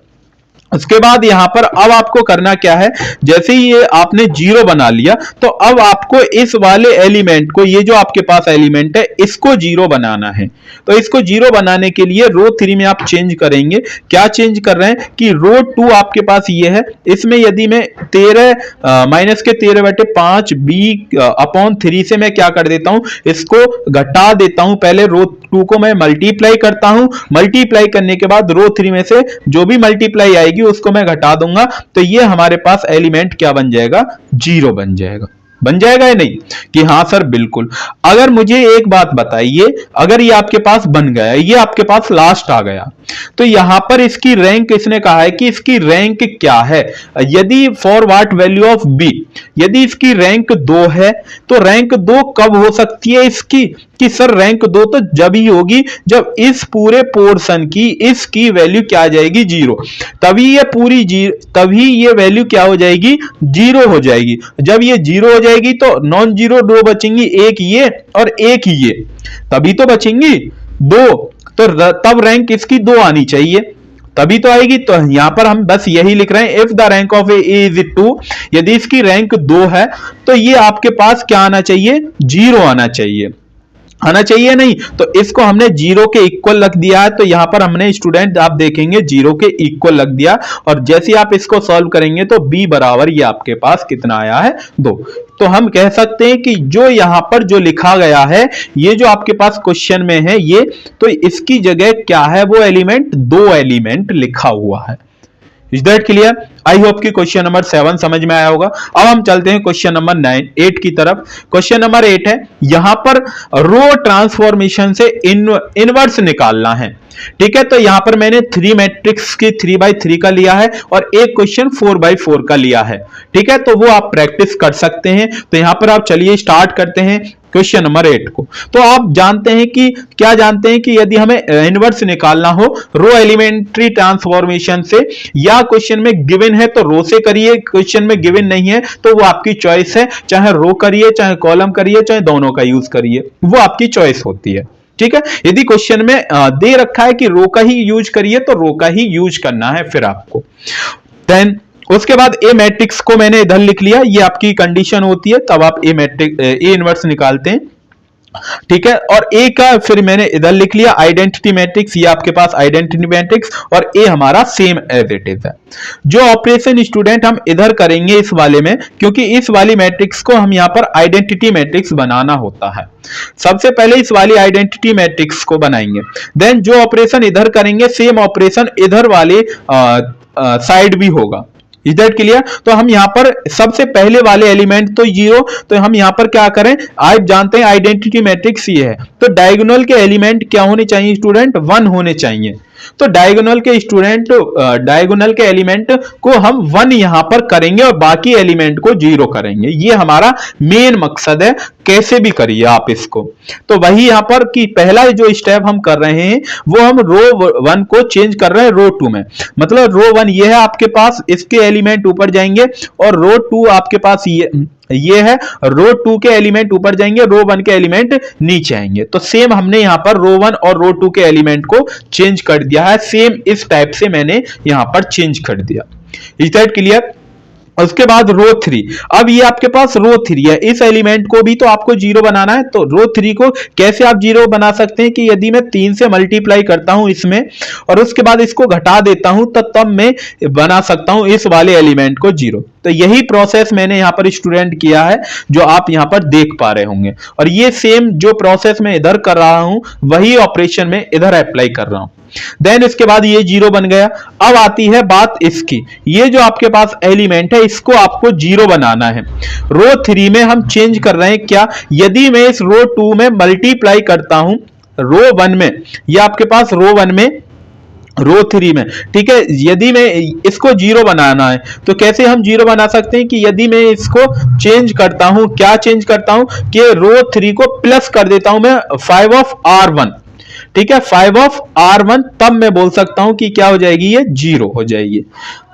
उसके बाद यहां पर अब आपको करना क्या है, जैसे ही ये आपने जीरो बना लिया तो अब आपको इस वाले एलिमेंट को, ये जो आपके पास एलिमेंट है इसको जीरो बनाना है। तो इसको जीरो बनाने के लिए रो 3 में आप चेंज करेंगे। क्या चेंज कर रहे हैं कि रो 2 आपके पास ये है, इसमें यदि मैं 13 माइनस के 13/5 बी अपॉन 3 से मैं क्या कर देता हूं, इसको घटा देता हूं। पहले रो 2 को मैं मल्टीप्लाई करता हूं, मल्टीप्लाई करने के बाद रो 3 में से जो भी मल्टीप्लाई आएगी उसको मैं घटा दूंगा, तो ये हमारे पास एलिमेंट क्या बन जाएगा, जीरो बन जाएगा। बन जाएगा या नहीं कि हाँ सर बिल्कुल। अगर मुझे एक बात बताइए, अगर ये आपके पास बन गया, ये आपके पास लास्ट आ गया, तो यहां पर इसकी रैंक इसने कहा है कि इसकी रैंक क्या है, यदि for what value of B, यदि इसकी रैंक 2 है तो रैंक 2 कब हो सकती है इसकी, कि सर रैंक 2 तो जब ही होगी जब इस पूरे पोर्शन की इसकी वैल्यू क्या आ जाएगी, जीरो। तभी ये पूरी तभी ये वैल्यू क्या हो जाएगी, जीरो हो जाएगी। जब ये जीरो हो जाएगी तो नॉन जीरो दो बचेंगी, एक ये और एक ये, तभी तो बचेंगी दो। तो तब रैंक इसकी 2 आनी चाहिए, तभी तो आएगी। तो यहां पर हम बस यही लिख रहे हैं, if the rank of A is 2, यदि इसकी रैंक 2 है तो ये आपके पास क्या आना चाहिए, जीरो आना चाहिए। आना चाहिए नहीं, तो इसको हमने जीरो के इक्वल रख दिया है। तो यहां पर हमने स्टूडेंट आप देखेंगे जीरो के इक्वल रख दिया, और जैसे आप इसको सॉल्व करेंगे तो b बराबर ये आपके पास कितना आया है, 2। तो हम कह सकते हैं कि जो यहां पर जो लिखा गया है, ये जो आपके पास क्वेश्चन में है ये, तो इसकी जगह क्या है, वो एलिमेंट 2 एलिमेंट लिखा हुआ है। Is that clear? I hope कि क्वेश्चन नंबर 7 समझ में आया होगा। अब हम चलते हैं क्वेश्चन नंबर 8 की तरफ। क्वेश्चन नंबर 8 है, यहां पर रो ट्रांसफॉर्मेशन से इनवर्स निकालना है। ठीक है, तो यहां पर मैंने 3 मैट्रिक्स की 3x3 का लिया है और एक क्वेश्चन 4x4 का लिया है। ठीक है, तो वो आप प्रैक्टिस कर सकते हैं। तो यहां पर आप चलिए स्टार्ट करते हैं क्वेश्चन नंबर 8 को। तो आप जानते हैं कि क्या जानते हैं कि यदि हमें इनवर्स निकालना हो रो एलिमेंट्री ट्रांसफॉर्मेशन से, या क्वेश्चन में गिवन है तो रो से करिए, क्वेश्चन में गिवन नहीं है तो वो आपकी चॉइस है, चाहे रो करिए, चाहे कॉलम करिए, चाहे दोनों का यूज करिए, वो आपकी चॉइस होती है। ठीक है, यदि क्वेश्चन में दे रखा है कि रो का ही यूज करिए तो रो का ही यूज करना है फिर आपको। देन उसके बाद ए मैट्रिक्स को मैंने इधर लिख लिया, ये आपकी कंडीशन होती है, तब आप ए इनवर्स निकालते हैं। ठीक है, और ए का फिर मैंने इधर लिख लिया आइडेंटिटी मैट्रिक्स, ये आपके पास आइडेंटिटी मैट्रिक्स, और ए हमारा सेम एज इट इज है। जो ऑपरेशन स्टूडेंट हम इधर करेंगे इस वाले में, क्योंकि इस वाली मैट्रिक्स को हम यहां पर आइडेंटिटी मैट्रिक्स बनाना होता है, सबसे पहले इस वाली आइडेंटिटी मैट्रिक्स को बनाएंगे। देन जो ऑपरेशन इधर करेंगे सेम ऑपरेशन इधर वाले साइड भी होगा। Is that clear? तो हम यहां पर सबसे पहले वाले एलिमेंट तो जीरो, तो हम यहां पर क्या करें, आप जानते हैं आइडेंटिटी मैट्रिक्स ये है, तो डायगोनल के एलिमेंट क्या होने चाहिए स्टूडेंट, 1 होने चाहिए। तो डायगोनल के स्टूडेंट डायगोनल के एलिमेंट को हम 1 यहां पर करेंगे और बाकी एलिमेंट को 0 करेंगे। ये हमारा मेन मकसद है, कैसे भी करिए आप इसको। तो वही यहां पर कि पहला जो स्टेप हम कर रहे हैं वो हम रो 1 को चेंज कर रहे हैं रो 2 में। मतलब रो 1 ये है आपके पास, इसके एलिमेंट ऊपर जाएंगे, और रो 2 आपके पास ये है, रो 2 के एलिमेंट ऊपर जाएंगे, रो 1 के एलिमेंट नीचे आएंगे। तो सेम हमने यहां पर रो 1 और रो 2 के एलिमेंट को चेंज कर दिया है, सेम इस टाइप से मैंने यहां पर चेंज कर दिया। Is that clear? उसके बाद रो 3, अब ये आपके पास रो 3 है, इस एलिमेंट को भी तो आपको 0 बनाना है। तो रो 3 को कैसे आप 0 बना सकते हैं कि यदि मैं 3 से मल्टीप्लाई करता हूं इसमें और उसके बाद इसको घटा देता हूं, तब मैं बना सकता हूं इस वाले एलिमेंट को 0। तो यही प्रोसेस मैंने यहां पर स्टूडेंट किया है, जो आप यहां पर देख पा रहे होंगे, और ये सेम जो प्रोसेस मैं इधर कर रहा हूं वही ऑपरेशन में इधर अप्लाई कर रहा हूं। देन इसके बाद ये 0 बन गया। अब आती है बात इसकी, ये जो आपके पास एलिमेंट है इसको आपको 0 बनाना है। रो 3 में हम चेंज कर रहे हैं क्या, यदि मैं इस रो 2 में मल्टीप्लाई करता हूं रो 1 में, ये आपके पास रो 1 में रो 3 में, ठीक है, यदि मैं इसको 0 बनाना है तो कैसे हम 0 बना सकते हैं कि यदि मैं इसको चेंज करता हूं, क्या चेंज करता हूं कि रो 3 को प्लस कर देता हूं मैं 5 ऑफ R1, ठीक है, 5 ऑफ R1, तब मैं बोल सकता हूं कि क्या हो जाएगी, ये 0 हो जाएगी।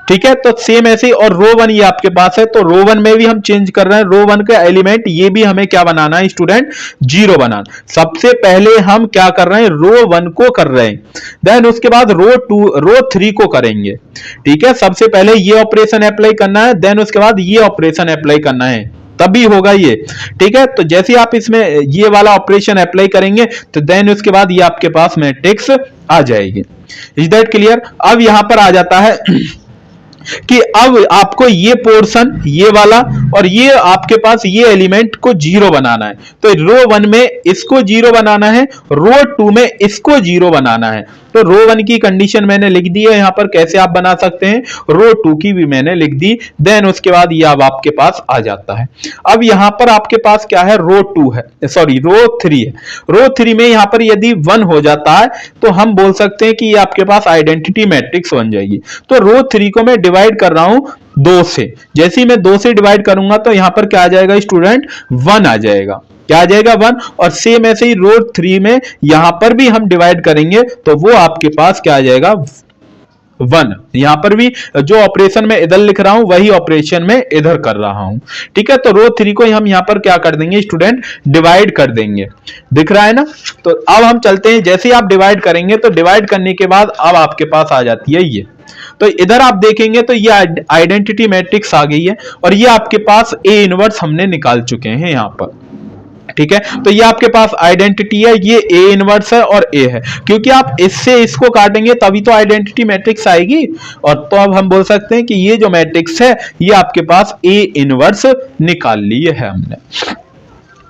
ठीक है, तो सेम ऐसे ही, और रो 1 ये आपके पास है, तो रो 1 में भी हम चेंज कर रहे हैं, रो 1 का एलिमेंट ये भी हमें क्या बनाना है स्टूडेंट, 0 बनाना। सबसे पहले हम क्या कर रहे हैं, रो 1 को कर रहे हैं, देन उसके बाद रो 2 रो 3 को करेंगे। ठीक है, सबसे पहले ये ऑपरेशन अप्लाई करना है, देन उसके बाद ये ऑपरेशन अप्लाई करना है, तभी होगा ये। ठीक है, तो जैसे ही आप इसमें ये वाला ऑपरेशन अप्लाई करेंगे तो देन उसके बाद ये आपके पास मैट्रिक्स आ जाएगी। Is that clear? अब यहां पर आ जाता है कि अब आपको ये पोर्शन ये वाला और ये आपके पास ये एलिमेंट को 0 बनाना है। तो रो 1 में इसको 0 बनाना है, रो 2 में इसको 0 बनाना है। तो रो 1 की कंडीशन मैंने लिख दी है, यहां पर कैसे आप बना सकते हैं, रो 2 की भी मैंने लिख दी, देन उसके बाद ये अब आपके पास आ जाता है। अब यहां पर आपके पास क्या है, रो 2 है, सॉरी रो 3 है। रो 3 में यहां पर यदि 1 हो जाता है तो हम बोल सकते हैं कि ये आपके पास आइडेंटिटी मैट्रिक्स बन जाएगी। तो रो 3 को मैं डिवाइड कर रहा हूं 2 से, जैसे ही मैं 2 से डिवाइड करूंगा तो यहां पर क्या आ जाएगा स्टूडेंट, 1 आ जाएगा। क्या आ जाएगा, 1। और सेम ऐसे ही रो 3 में यहां पर भी हम डिवाइड करेंगे तो वो आपके पास क्या आ जाएगा, 1। यहां पर भी जो ऑपरेशन में इधर लिख रहा हूं वही ऑपरेशन में इधर कर रहा हूं। ठीक है, तो रो 3 को हम यहां पर क्या कर देंगे स्टूडेंट, डिवाइड कर देंगे। दिख रहा है ना? तो अब हम चलते हैं, जैसे ही आप डिवाइड करेंगे तो डिवाइड करने के बाद अब आपके पास आ जाती है ये। तो इधर आप देखेंगे तो ये आइडेंटिटी मैट्रिक्स आ गई है और ये आपके पास ए इनवर्स हमने निकाल चुके हैं यहां पर। ठीक है, तो ये आपके पास आइडेंटिटी है, ये ए इनवर्स है और ए है, क्योंकि आप इससे इसको काटेंगे तभी तो आइडेंटिटी मैट्रिक्स आएगी। और तो अब हम बोल सकते हैं कि ये जो मैट्रिक्स है ये आपके पास ए इनवर्स निकाल लिए है हमने।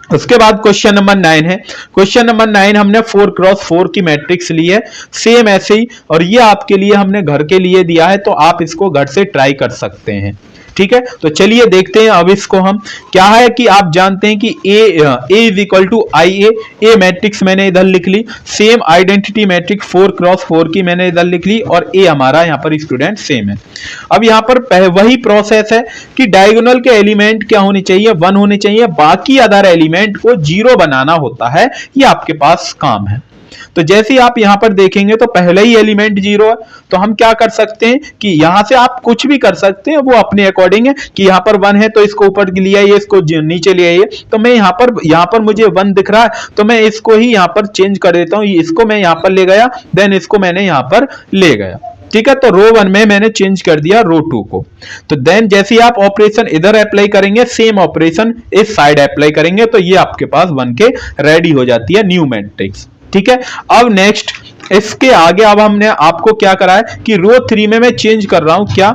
उसके बाद क्वेश्चन नंबर 9 है। क्वेश्चन नंबर 9 हमने 4x4 की मैट्रिक्स ली है, सेम ऐसे ही, और ये आपके लिए हमने घर के लिए दिया है, तो आप इसको घर से ट्राई कर सकते हैं। ठीक है, तो चलिए देखते हैं अब इसको हम। क्या है कि आप जानते हैं कि A is equal to I a matrix मैंने इधर लिख ली, सेम आइडेंटिटी मैट्रिक्स 4x4 की मैंने इधर लिख ली, और ए हमारा यहाँ पर स्टूडेंट सेम है। अब यहाँ पर वही प्रोसेस है कि डायगोनल के एलिमेंट क्या होने चाहिए, 1 होने चाहिए, बाकी अदर एलिमेंट को 0 बनाना होता है, ये आपके पास काम है। तो जैसे ही आप यहां पर देखेंगे तो पहले ही एलिमेंट 0 है, तो हम क्या कर सकते हैं कि यहां से आप कुछ भी कर सकते हैं, वो अपने अकॉर्डिंग है कि यहां पर 1 है तो इसको ऊपर लिया ये, इसको नीचे ले आइए। तो मैं यहां पर मुझे 1 दिख रहा है तो मैं इसको ही यहां पर चेंज कर देता हूं, इसको मैं यहां पर ले गया, देन इसको मैंने यहां पर ले गया। ठीक है, तो रो 1 में मैंने चेंज कर दिया रो 2 को। तो देन जैसे ही आप ऑपरेशन इधर अप्लाई करेंगे, सेम ऑपरेशन इस साइड अप्लाई करेंगे, तो ये आपके पास बन के रेडी हो जाती है न्यू मैट्रिक्स। ठीक है, अब नेक्स्ट इसके आगे अब हमने आपको क्या करा है कि रो 3 में मैं चेंज कर रहा हूं क्या,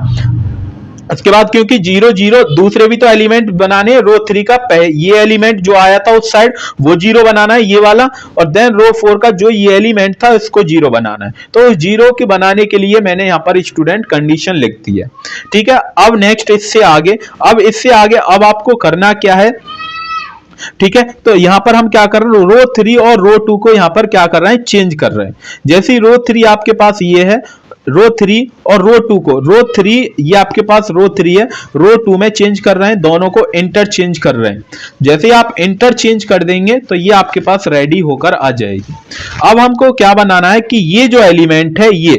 उसके बाद क्योंकि 0 0 दूसरे भी तो एलिमेंट बनाने हैं, रो 3 का ये एलिमेंट जो आया था उस साइड वो 0 बनाना है, ये वाला, और देन रो 4 का जो ये एलिमेंट था इसको 0 बनाना है। तो 0 के बनाने के लिए मैंने यहां पर स्टूडेंट कंडीशन लिख दी है। ठीक है, अब नेक्स्ट इससे आगे, अब आपको करना क्या है। ठीक है, तो यहां पर हम क्या कर रहे हैं, रो 3 और रो 2 को यहां पर क्या कर रहे हैं, चेंज कर रहे हैं। जैसे ही रो 3 आपके पास ये है, रो 3 और रो 2 को, रो 3 ये आपके पास रो 3 है, रो 2 में चेंज कर रहे हैं, दोनों को इंटरचेंज कर रहे हैं। जैसे ही आप इंटरचेंज कर देंगे तो ये आपके पास रेडी होकर आ जाएगी। अब हमको क्या बनाना है कि ये जो एलिमेंट है ये,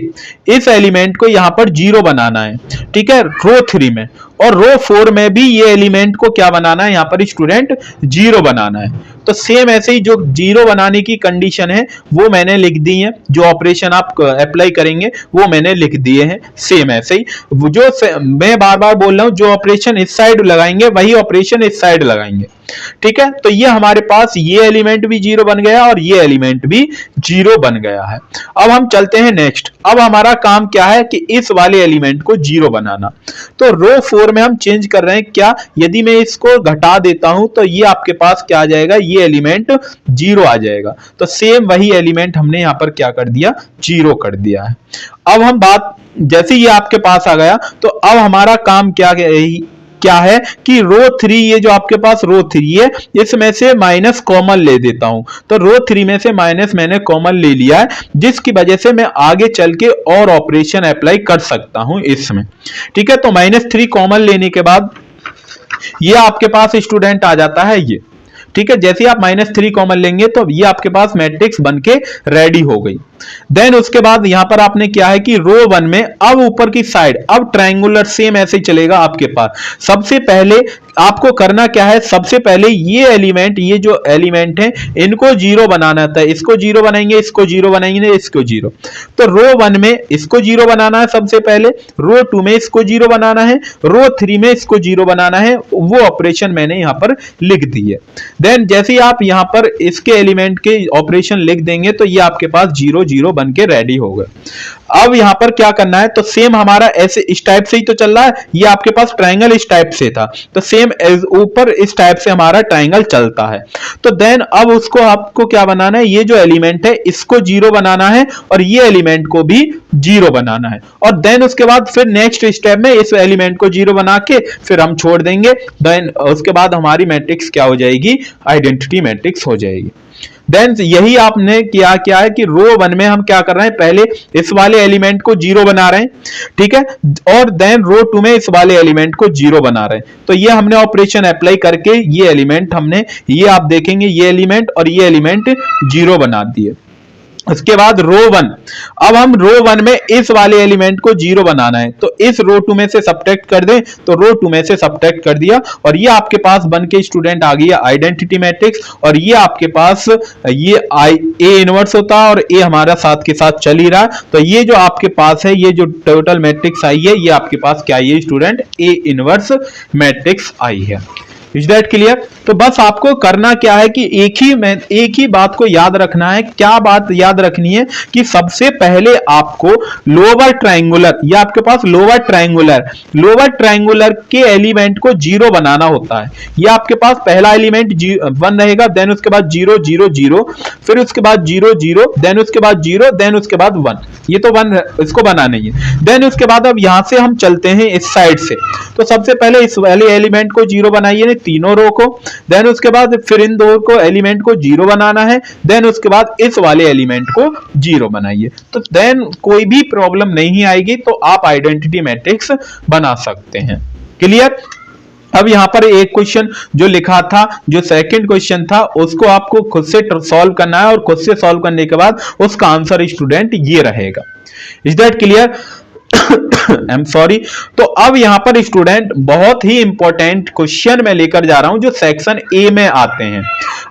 इस एलिमेंट को यहां पर 0 बनाना है। ठीक है, रो 3 में, और रो 4 में भी ये एलिमेंट को क्या बनाना है, यहां पर स्टूडेंट 0 बनाना है। तो सेम ऐसे ही जो 0 बनाने की कंडीशन है वो मैंने लिख दी है, जो ऑपरेशन आप अप्लाई करेंगे वो मैंने लिख दिए हैं। सेम ऐसे ही जो मैं बार बार बोल रहा हूं, जो ऑपरेशन इस साइड लगाएंगे वही ऑपरेशन इस साइड लगाएंगे। ठीक है, तो ये हमारे पास ये एलिमेंट भी 0 बन गया और ये एलिमेंट भी 0 बन गया है। अब हम चलते हैं नेक्स्ट। अब हमारा काम क्या है कि इस वाले एलिमेंट को 0 बनाना। तो रो 4 में हम चेंज कर रहे हैं क्या, यदि मैं इसको घटा देता हूं तो ये आपके पास क्या आ जाएगा, ये एलिमेंट 0 आ जाएगा। तो सेम वही एलिमेंट हमने यहां पर क्या कर दिया, 0 कर दिया है। अब हम बात, जैसे ये आपके पास आ गया तो अब हमारा काम क्या है कि रो 3, ये जो आपके पास रो 3 है, इसमें से माइनस कॉमन ले देता हूं। तो रो 3 में से माइनस मैंने कॉमन ले लिया है, जिसकी वजह से मैं आगे चल के और ऑपरेशन अप्लाई कर सकता हूं इसमें। ठीक है, तो -3 कॉमन लेने के बाद ये आपके पास स्टूडेंट आ जाता है ये। ठीक है, जैसे आप -3 कॉमन लेंगे तो ये आपके पास मैट्रिक्स बन के रेडी हो गई। देन उसके बाद यहां पर आपने क्या है कि रो 1 में अब ऊपर की साइड अब ट्रायंगुलर सेम ऐसे चलेगा आपके पास। सबसे पहले आपको करना क्या है, सबसे पहले ये एलिमेंट, ये जो एलिमेंट है इनको जीरो बनाना था। इसको जीरो बनाएंगे, इसको जीरो बनाएंगे, इसको जीरो। तो रो 1 में इसको जीरो बनाना है सबसे पहले, रो 2 में इसको जीरो बनाना है, रो 3 में इसको जीरो बनाना है। वो ऑपरेशन मैंने यहां पर लिख दी है। देन जैसे ही आप यहां पर इसके एलिमेंट के ऑपरेशन लिख देंगे तो ये आपके पास 0 0 बन के रेडी होगा। अब यहां पर क्या करना है, तो सेम हमारा ऐसे इस टाइप से ही तो चल रहा है, ये आपके पास ट्रायंगल इस टाइप से था, तो सेम ऊपर इस टाइप से हमारा ट्रायंगल चलता है। तो देन अब उसको आपको क्या बनाना है, ये जो एलिमेंट है इसको जीरो बनाना है और ये एलिमेंट को भी जीरो बनाना है। और देन उसके बाद फिर नेक्स्ट स्टेप में इस एलिमेंट को जीरो बना के फिर हम छोड़ देंगे। देन उसके बाद हमारी मैट्रिक्स क्या हो जाएगी, आइडेंटिटी मैट्रिक्स हो जाएगी। देन यही आपने किया क्या है कि रो 1 में हम क्या कर रहे हैं, पहले इस वाले एलिमेंट को जीरो बना रहे हैं, ठीक है, और देन रो 2 में इस वाले एलिमेंट को जीरो बना रहे हैं। तो ये हमने ऑपरेशन अप्लाई करके ये एलिमेंट हमने, ये आप देखेंगे ये एलिमेंट और ये एलिमेंट जीरो बना दिए। उसके बाद रो 1, अब हम रो 1 में इस वाले एलिमेंट को जीरो बनाना है, तो इस रो 2 में से सब्ट्रैक्ट कर दें, तो रो 2 में से सब्ट्रैक्ट कर दिया और ये आपके पास बन के स्टूडेंट आ गया आइडेंटिटी मैट्रिक्स। और ये आपके पास ये ए इनवर्स होता है और ए हमारा साथ के साथ चल ही रहा है, तो ये जो आपके पास है, ये जो टोटल मैट्रिक्स आई है, ये आपके पास क्या है स्टूडेंट, ए इनवर्स मैट्रिक्स आई है। Is that clear? तो बस आपको करना क्या है कि एक ही बात को याद रखना है। क्या बात याद रखनी है कि सबसे पहले आपको लोअर ट्रायंगुलर, ये आपके पास लोअर ट्रायंगुलर के एलिमेंट को जीरो बनाना होता है। ये आपके पास पहला एलिमेंट 1 रहेगा, देन उसके बाद 0 0 0, फिर उसके बाद 0 0, देन उसके बाद 0, देन उसके बाद 1। ये तो 1 इसको बनाना ही है। देन उसके बाद अब यहां से हम चलते हैं इस साइड से, तो सबसे पहले इस वाले एलिमेंट को जीरो बनाइए, तीनों रो को। देन उसके बाद फिर इन दो को एलिमेंट को जीरो बनाना है, देन उसके बाद इस वाले एलिमेंट को जीरो बनाइए। तो देन कोई भी प्रॉब्लम नहीं आएगी, तो आप आइडेंटिटी मैट्रिक्स बना सकते हैं। क्लियर? अब यहां पर एक क्वेश्चन जो लिखा था, जो सेकंड क्वेश्चन था, उसको आपको खुद से सॉल्व करना है और खुद से सॉल्व करने के बाद उसका आंसर स्टूडेंट ये रहेगा। Is that clear? I am sorry. तो अब यहां पर स्टूडेंट बहुत ही इंपॉर्टेंट क्वेश्चन मैं लेकर जा रहा हूं जो सेक्शन ए में आते हैं।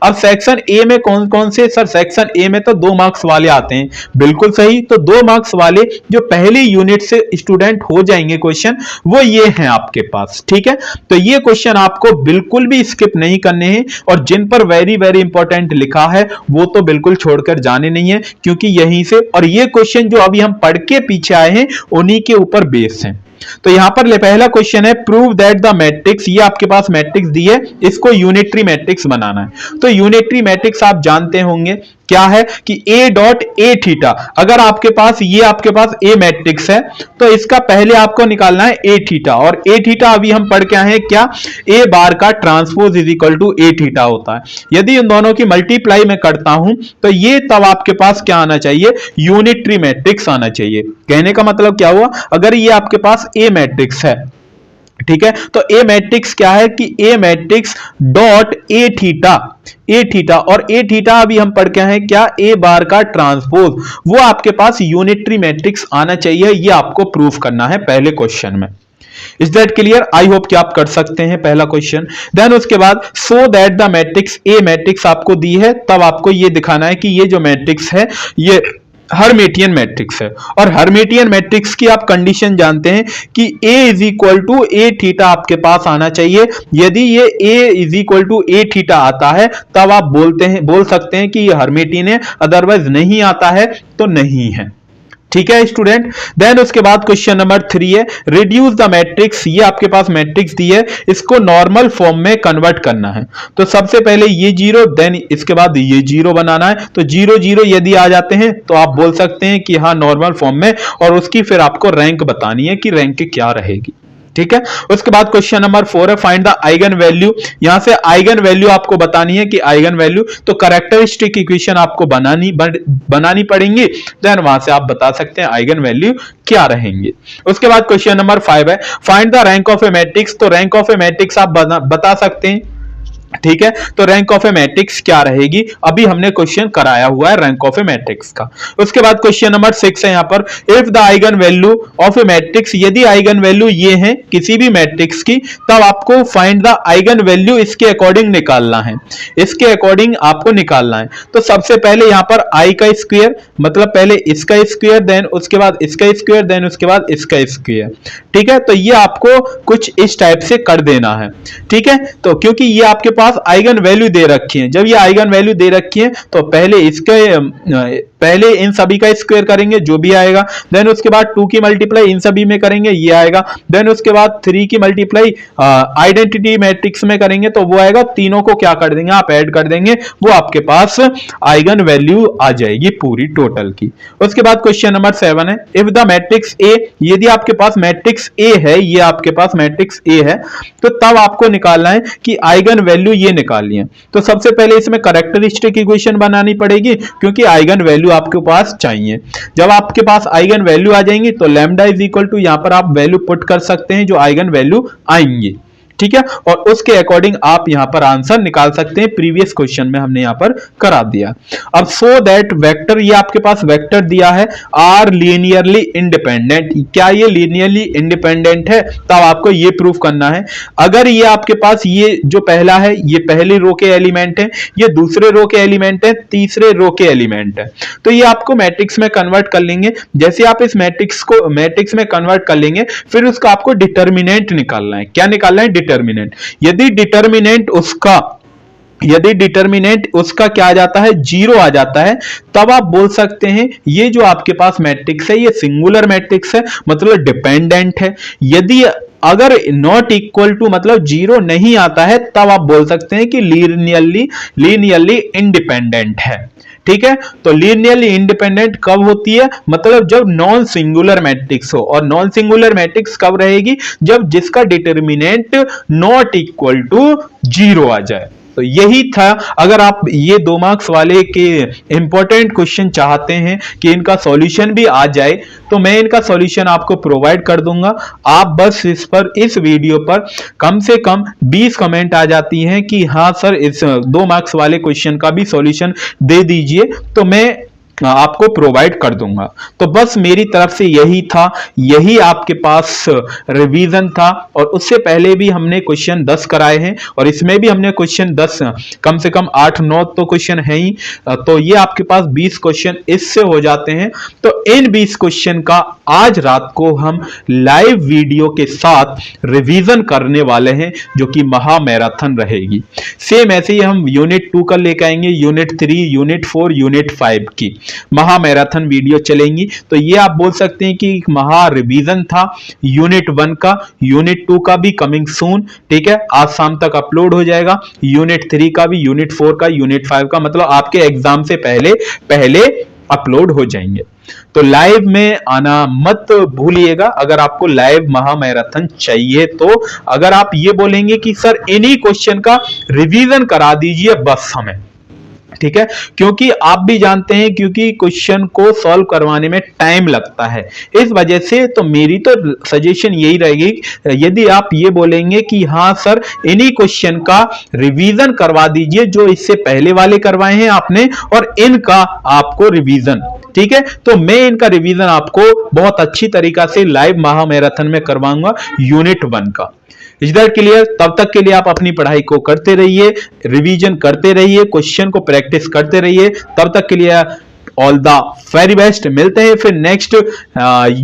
अब सेक्शन ए में कौन कौन से, सर सेक्शन ए में तो 2 मार्क्स वाले आते हैं, बिल्कुल सही। तो 2 मार्क्स वाले जो पहली यूनिट से स्टूडेंट हो जाएंगे क्वेश्चन, वो ये हैं आपके पास, ठीक है। तो ये क्वेश्चन आपको बिल्कुल भी स्किप नहीं करने हैं और जिन पर वेरी वेरी इंपॉर्टेंट लिखा है वो तो बिल्कुल छोड़कर जाने नहीं है, क्योंकि यहीं से, और ये क्वेश्चन जो अभी हम पढ़ के पीछे आए हैं उन्हीं के ऊपर बेस है। तो यहां पर पहला क्वेश्चन है, प्रूव दैट द मैट्रिक्स, ये आपके पास मैट्रिक्स दी है, इसको यूनिटरी मैट्रिक्स बनाना है। तो यूनिटरी मैट्रिक्स आप जानते होंगे क्या है कि a डॉट ए थीटा। अगर आपके पास ये आपके पास ए मैट्रिक्स है तो इसका पहले आपको निकालना है ए थीटा, और ए थीटा अभी हम पढ़ के आए हैं क्या, ए बार का transpose is equal to A theta होता है। यदि इन दोनों की मल्टीप्लाई मैं करता हूं तो ये तब आपके पास क्या आना चाहिए, यूनिटरी मैट्रिक्स आना चाहिए। कहने का मतलब क्या हुआ, अगर ये आपके पास ए मैट्रिक्स है, ठीक है, तो ए मैट्रिक्स क्या है कि A matrix dot A theta, और ए थीटा अभी हम पढ़ के हैं क्या, ए बार का ट्रांसपोज, वो आपके पास यूनिटरी मैट्रिक्स आना चाहिए। ये आपको प्रूफ करना है पहले क्वेश्चन में। Is that clear? I hope कि आप कर सकते हैं पहला क्वेश्चन। देन उसके बाद so that the matrix, A matrix आपको दी है, तब आपको ये दिखाना है कि ये जो मैट्रिक्स है ये हर्मिटियन मैट्रिक्स है। और हर्मिटियन मैट्रिक्स की आप कंडीशन जानते हैं कि A is equal to A theta आपके पास आना चाहिए। यदि ये A is equal to A theta आता है तब आप बोल सकते हैं कि ये हर्मिटियन है, अदरवाइज नहीं आता है तो नहीं है। ठीक है स्टूडेंट। देन उसके बाद क्वेश्चन नंबर 3 है, रिड्यूस द मैट्रिक्स, ये आपके पास मैट्रिक्स दी है, इसको नॉर्मल फॉर्म में कन्वर्ट करना है। तो सबसे पहले ये 0, देन इसके बाद ये 0 बनाना है। तो 0 0 यदि आ जाते हैं तो आप बोल सकते हैं कि हाँ नॉर्मल फॉर्म में, और उसकी फिर आपको रैंक बतानी है कि रैंक क्या रहेगी। ठीक है। उसके बाद क्वेश्चन नंबर 4 है, फाइंड द आइगन वैल्यू। यहां से आइगन वैल्यू आपको बतानी है कि आइगन वैल्यू, तो कैरेक्टरिस्टिक इक्वेशन आपको बनानी पड़ेंगी, देन वहां से आप बता सकते हैं आइगन वैल्यू क्या रहेंगे। उसके बाद क्वेश्चन नंबर 5 है, find the rank of A matrix. तो रैंक ऑफ ए मैट्रिक्स आप बता सकते हैं ठीक है, तो रैंक ऑफ ए मैट्रिक्स क्या रहेगी, अभी हमने क्वेश्चन कराया हुआ है रैंक ऑफ ए मैट्रिक्स का। उसके बाद क्वेश्चन नंबर 6 है यहाँ पर, if the eigen value of A matrix, यदि आइगन वैल्यू ये है किसी भी मैट्रिक्स की, तब आपको फाइंड द आइगन वैल्यू इसके अकॉर्डिंग निकालना है, इसके अकॉर्डिंग आपको निकालना है। तो सबसे पहले यहाँ पर आई का स्क्वायर, मतलब पहले इसका स्क्वायर, देन उसके बाद इसका स्क्वायर, देन उसके बाद इसका स्क्वायर। ठीक है, तो ये आपको कुछ इस टाइप से कर देना है। ठीक है, तो क्योंकि ये आपके पास आइगन वैल्यू दे रखी है, जब ये आइगन वैल्यू दे रखी है तो पहले इन सभी का स्क्वायर करेंगे जो भी आएगा, देन उसके बाद 2 की मल्टीप्लाई इन सभी में करेंगे ये आएगा, देन उसके बाद 3 की मल्टीप्लाई आइडेंटिटी मैट्रिक्स में करेंगे तो वो आएगा, तीनों को क्या कर देंगे आप ऐड कर देंगे, वो आपके पास आइगन वैल्यू आ जाएगी पूरी टोटल की। उसके बाद क्वेश्चन नंबर 7 है, इफ द मैट्रिक्स ए, यदि आपके पास मैट्रिक्स ए है, ये आपके पास मैट्रिक्स ए है, तो तब आपको निकालना है कि आइगन वैल्यू ये निकालनी है। तो सबसे पहले इसमें कैरेक्टरिस्टिक इक्वेशन बनानी पड़ेगी, क्योंकि आइगन वैल्यू आपके पास चाहिए। जब आपके पास आइगन वैल्यू आ जाएंगी तो लैम्डा इज इक्वल टू, यहां पर आप वैल्यू पुट कर सकते हैं जो आइगन वैल्यू आएंगी। ठीक है, और उसके अकॉर्डिंग आप यहां पर आंसर निकाल सकते हैं, प्रीवियस क्वेश्चन में हमने यहां पर करा दिया। अब सो दैट वेक्टर, ये आपके पास वेक्टर दिया है, आर लीनियरली इंडिपेंडेंट, क्या ये लीनियरली इंडिपेंडेंट है, तब आपको ये प्रूफ करना है। अगर ये आपके पास ये जो पहला है ये पहली रो के एलिमेंट है, ये दूसरे रो के एलिमेंट है, तीसरे रो के एलिमेंट है, तो ये आपको मैट्रिक्स में कन्वर्ट कर लेंगे। जैसे आप इस मैट्रिक्स को मैट्रिक्स में कन्वर्ट कर लेंगे, फिर उसका आपको डिटर्मिनेंट निकालना है। क्या निकालना है? डिटर्मिनेंट। यदि डिटर्मिनेंट उसका क्या आ जाता है, 0 आ जाता है, तब आप बोल सकते हैं ये जो आपके पास मैट्रिक्स है ये सिंगुलर मैट्रिक्स है, मतलब डिपेंडेंट है। यदि अगर नॉट इक्वल टू मतलब 0 नहीं आता है, तब आप बोल सकते हैं कि लीनियरली इंडिपेंडेंट है। ठीक है, तो लीनियरली इंडिपेंडेंट कब होती है, मतलब जब नॉन सिंगुलर मैट्रिक्स हो, और नॉन सिंगुलर मैट्रिक्स कब रहेगी, जब जिसका डिटर्मिनेंट नॉट इक्वल टू 0 आ जाए। तो यही था। अगर आप ये 2 मार्क्स वाले के इंपॉर्टेंट क्वेश्चन चाहते हैं कि इनका सॉल्यूशन भी आ जाए, तो मैं इनका सॉल्यूशन आपको प्रोवाइड कर दूंगा। आप बस इस वीडियो पर कम से कम 20 कमेंट आ जाती हैं कि हाँ सर इस 2 मार्क्स वाले क्वेश्चन का भी सॉल्यूशन दे दीजिए, तो मैं आपको प्रोवाइड कर दूंगा। तो बस मेरी तरफ से यही था, यही आपके पास रिवीजन था। और उससे पहले भी हमने क्वेश्चन 10 कराए हैं, और इसमें भी हमने क्वेश्चन 10 कम से कम 8-9 तो क्वेश्चन है ही, तो ये आपके पास 20 क्वेश्चन इससे हो जाते हैं। तो इन 20 क्वेश्चन का आज रात को हम लाइव वीडियो के साथ रिवीजन करने वाले हैं, जो कि महा मैराथन रहेगी। सेम ऐसे ही हम यूनिट 2 का लेकर आएंगे, यूनिट 3, यूनिट 4, यूनिट 5 की महा मैराथन वीडियो चलेंगी। तो ये आप बोल सकते हैं कि महा रिवीजन था यूनिट 1 का, यूनिट 2 का भी कमिंग सून। ठीक है, आज शाम तक अपलोड हो जाएगा, यूनिट 3 का भी, यूनिट 4 का, यूनिट 5 का, मतलब आपके एग्जाम से पहले अपलोड हो जाएंगे। तो लाइव में आना मत भूलिएगा अगर आपको लाइव महा मैराथन चाहिए। तो अगर आप ये बोलेंगे कि सर इन्हीं क्वेश्चन का रिवीजन करा दीजिए बस हमें, ठीक है, क्योंकि आप भी जानते हैं क्योंकि क्वेश्चन को सॉल्व करवाने में टाइम लगता है, इस वजह से तो मेरी तो सजेशन यही रहेगी, यदि आप ये बोलेंगे कि हाँ सर इन्हीं क्वेश्चन का रिवीजन करवा दीजिए जो इससे पहले वाले करवाए हैं आपने, और इनका आपको रिवीजन, ठीक है, तो मैं इनका रिवीजन आपको बहुत अच्छी तरीका से लाइव महा मैराथन में करवाऊंगा यूनिट 1 का। Is that clear? तब तक के लिए आप अपनी पढ़ाई को करते रहिए, रिवीजन करते रहिए, क्वेश्चन को प्रैक्टिस करते रहिए। तब तक के लिए ऑल द वेरी बेस्ट। मिलते हैं फिर नेक्स्ट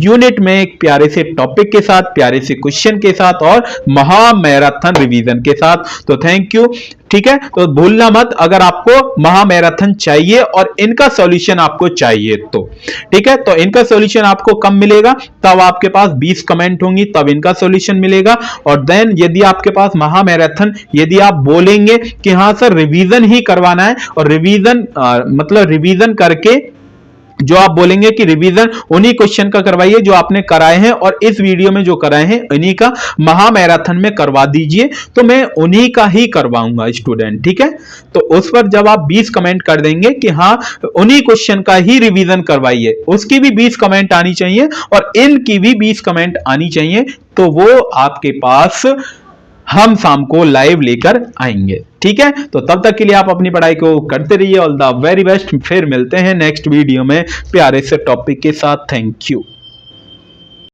यूनिट में एक प्यारे से टॉपिक के साथ, प्यारे से क्वेश्चन के साथ और महा मैराथन रिवीजन के साथ। तो थैंक यू। ठीक है, तो भूलना मत अगर आपको महा मैराथन चाहिए और इनका सॉल्यूशन आपको चाहिए तो, ठीक है, तो इनका सॉल्यूशन आपको कब मिलेगा, तब आपके पास 20 कमेंट होंगी, तब इनका सॉल्यूशन मिलेगा। और देन यदि आपके पास महा मैराथन, यदि आप बोलेंगे कि हाँ सर रिवीजन ही करवाना है, और रिवीजन मतलब रिवीजन करके जो आप बोलेंगे कि रिवीजन उन्हीं क्वेश्चन का करवाइए जो आपने कराए हैं, और इस वीडियो में जो कराए हैं उन्हीं का महा मैराथन में करवा दीजिए, तो मैं उन्हीं का ही करवाऊंगा स्टूडेंट। ठीक है, तो उस पर जब आप 20 कमेंट कर देंगे कि हाँ उन्हीं क्वेश्चन का ही रिवीजन करवाइए, उसकी भी 20 कमेंट आनी चाहिए और इनकी भी 20 कमेंट आनी चाहिए, तो वो आपके पास हम शाम को लाइव लेकर आएंगे। ठीक है, तो तब तक के लिए आप अपनी पढ़ाई को करते रहिए। All the very best. फिर मिलते हैं नेक्स्ट वीडियो में प्यारे से टॉपिक के साथ। Thank you.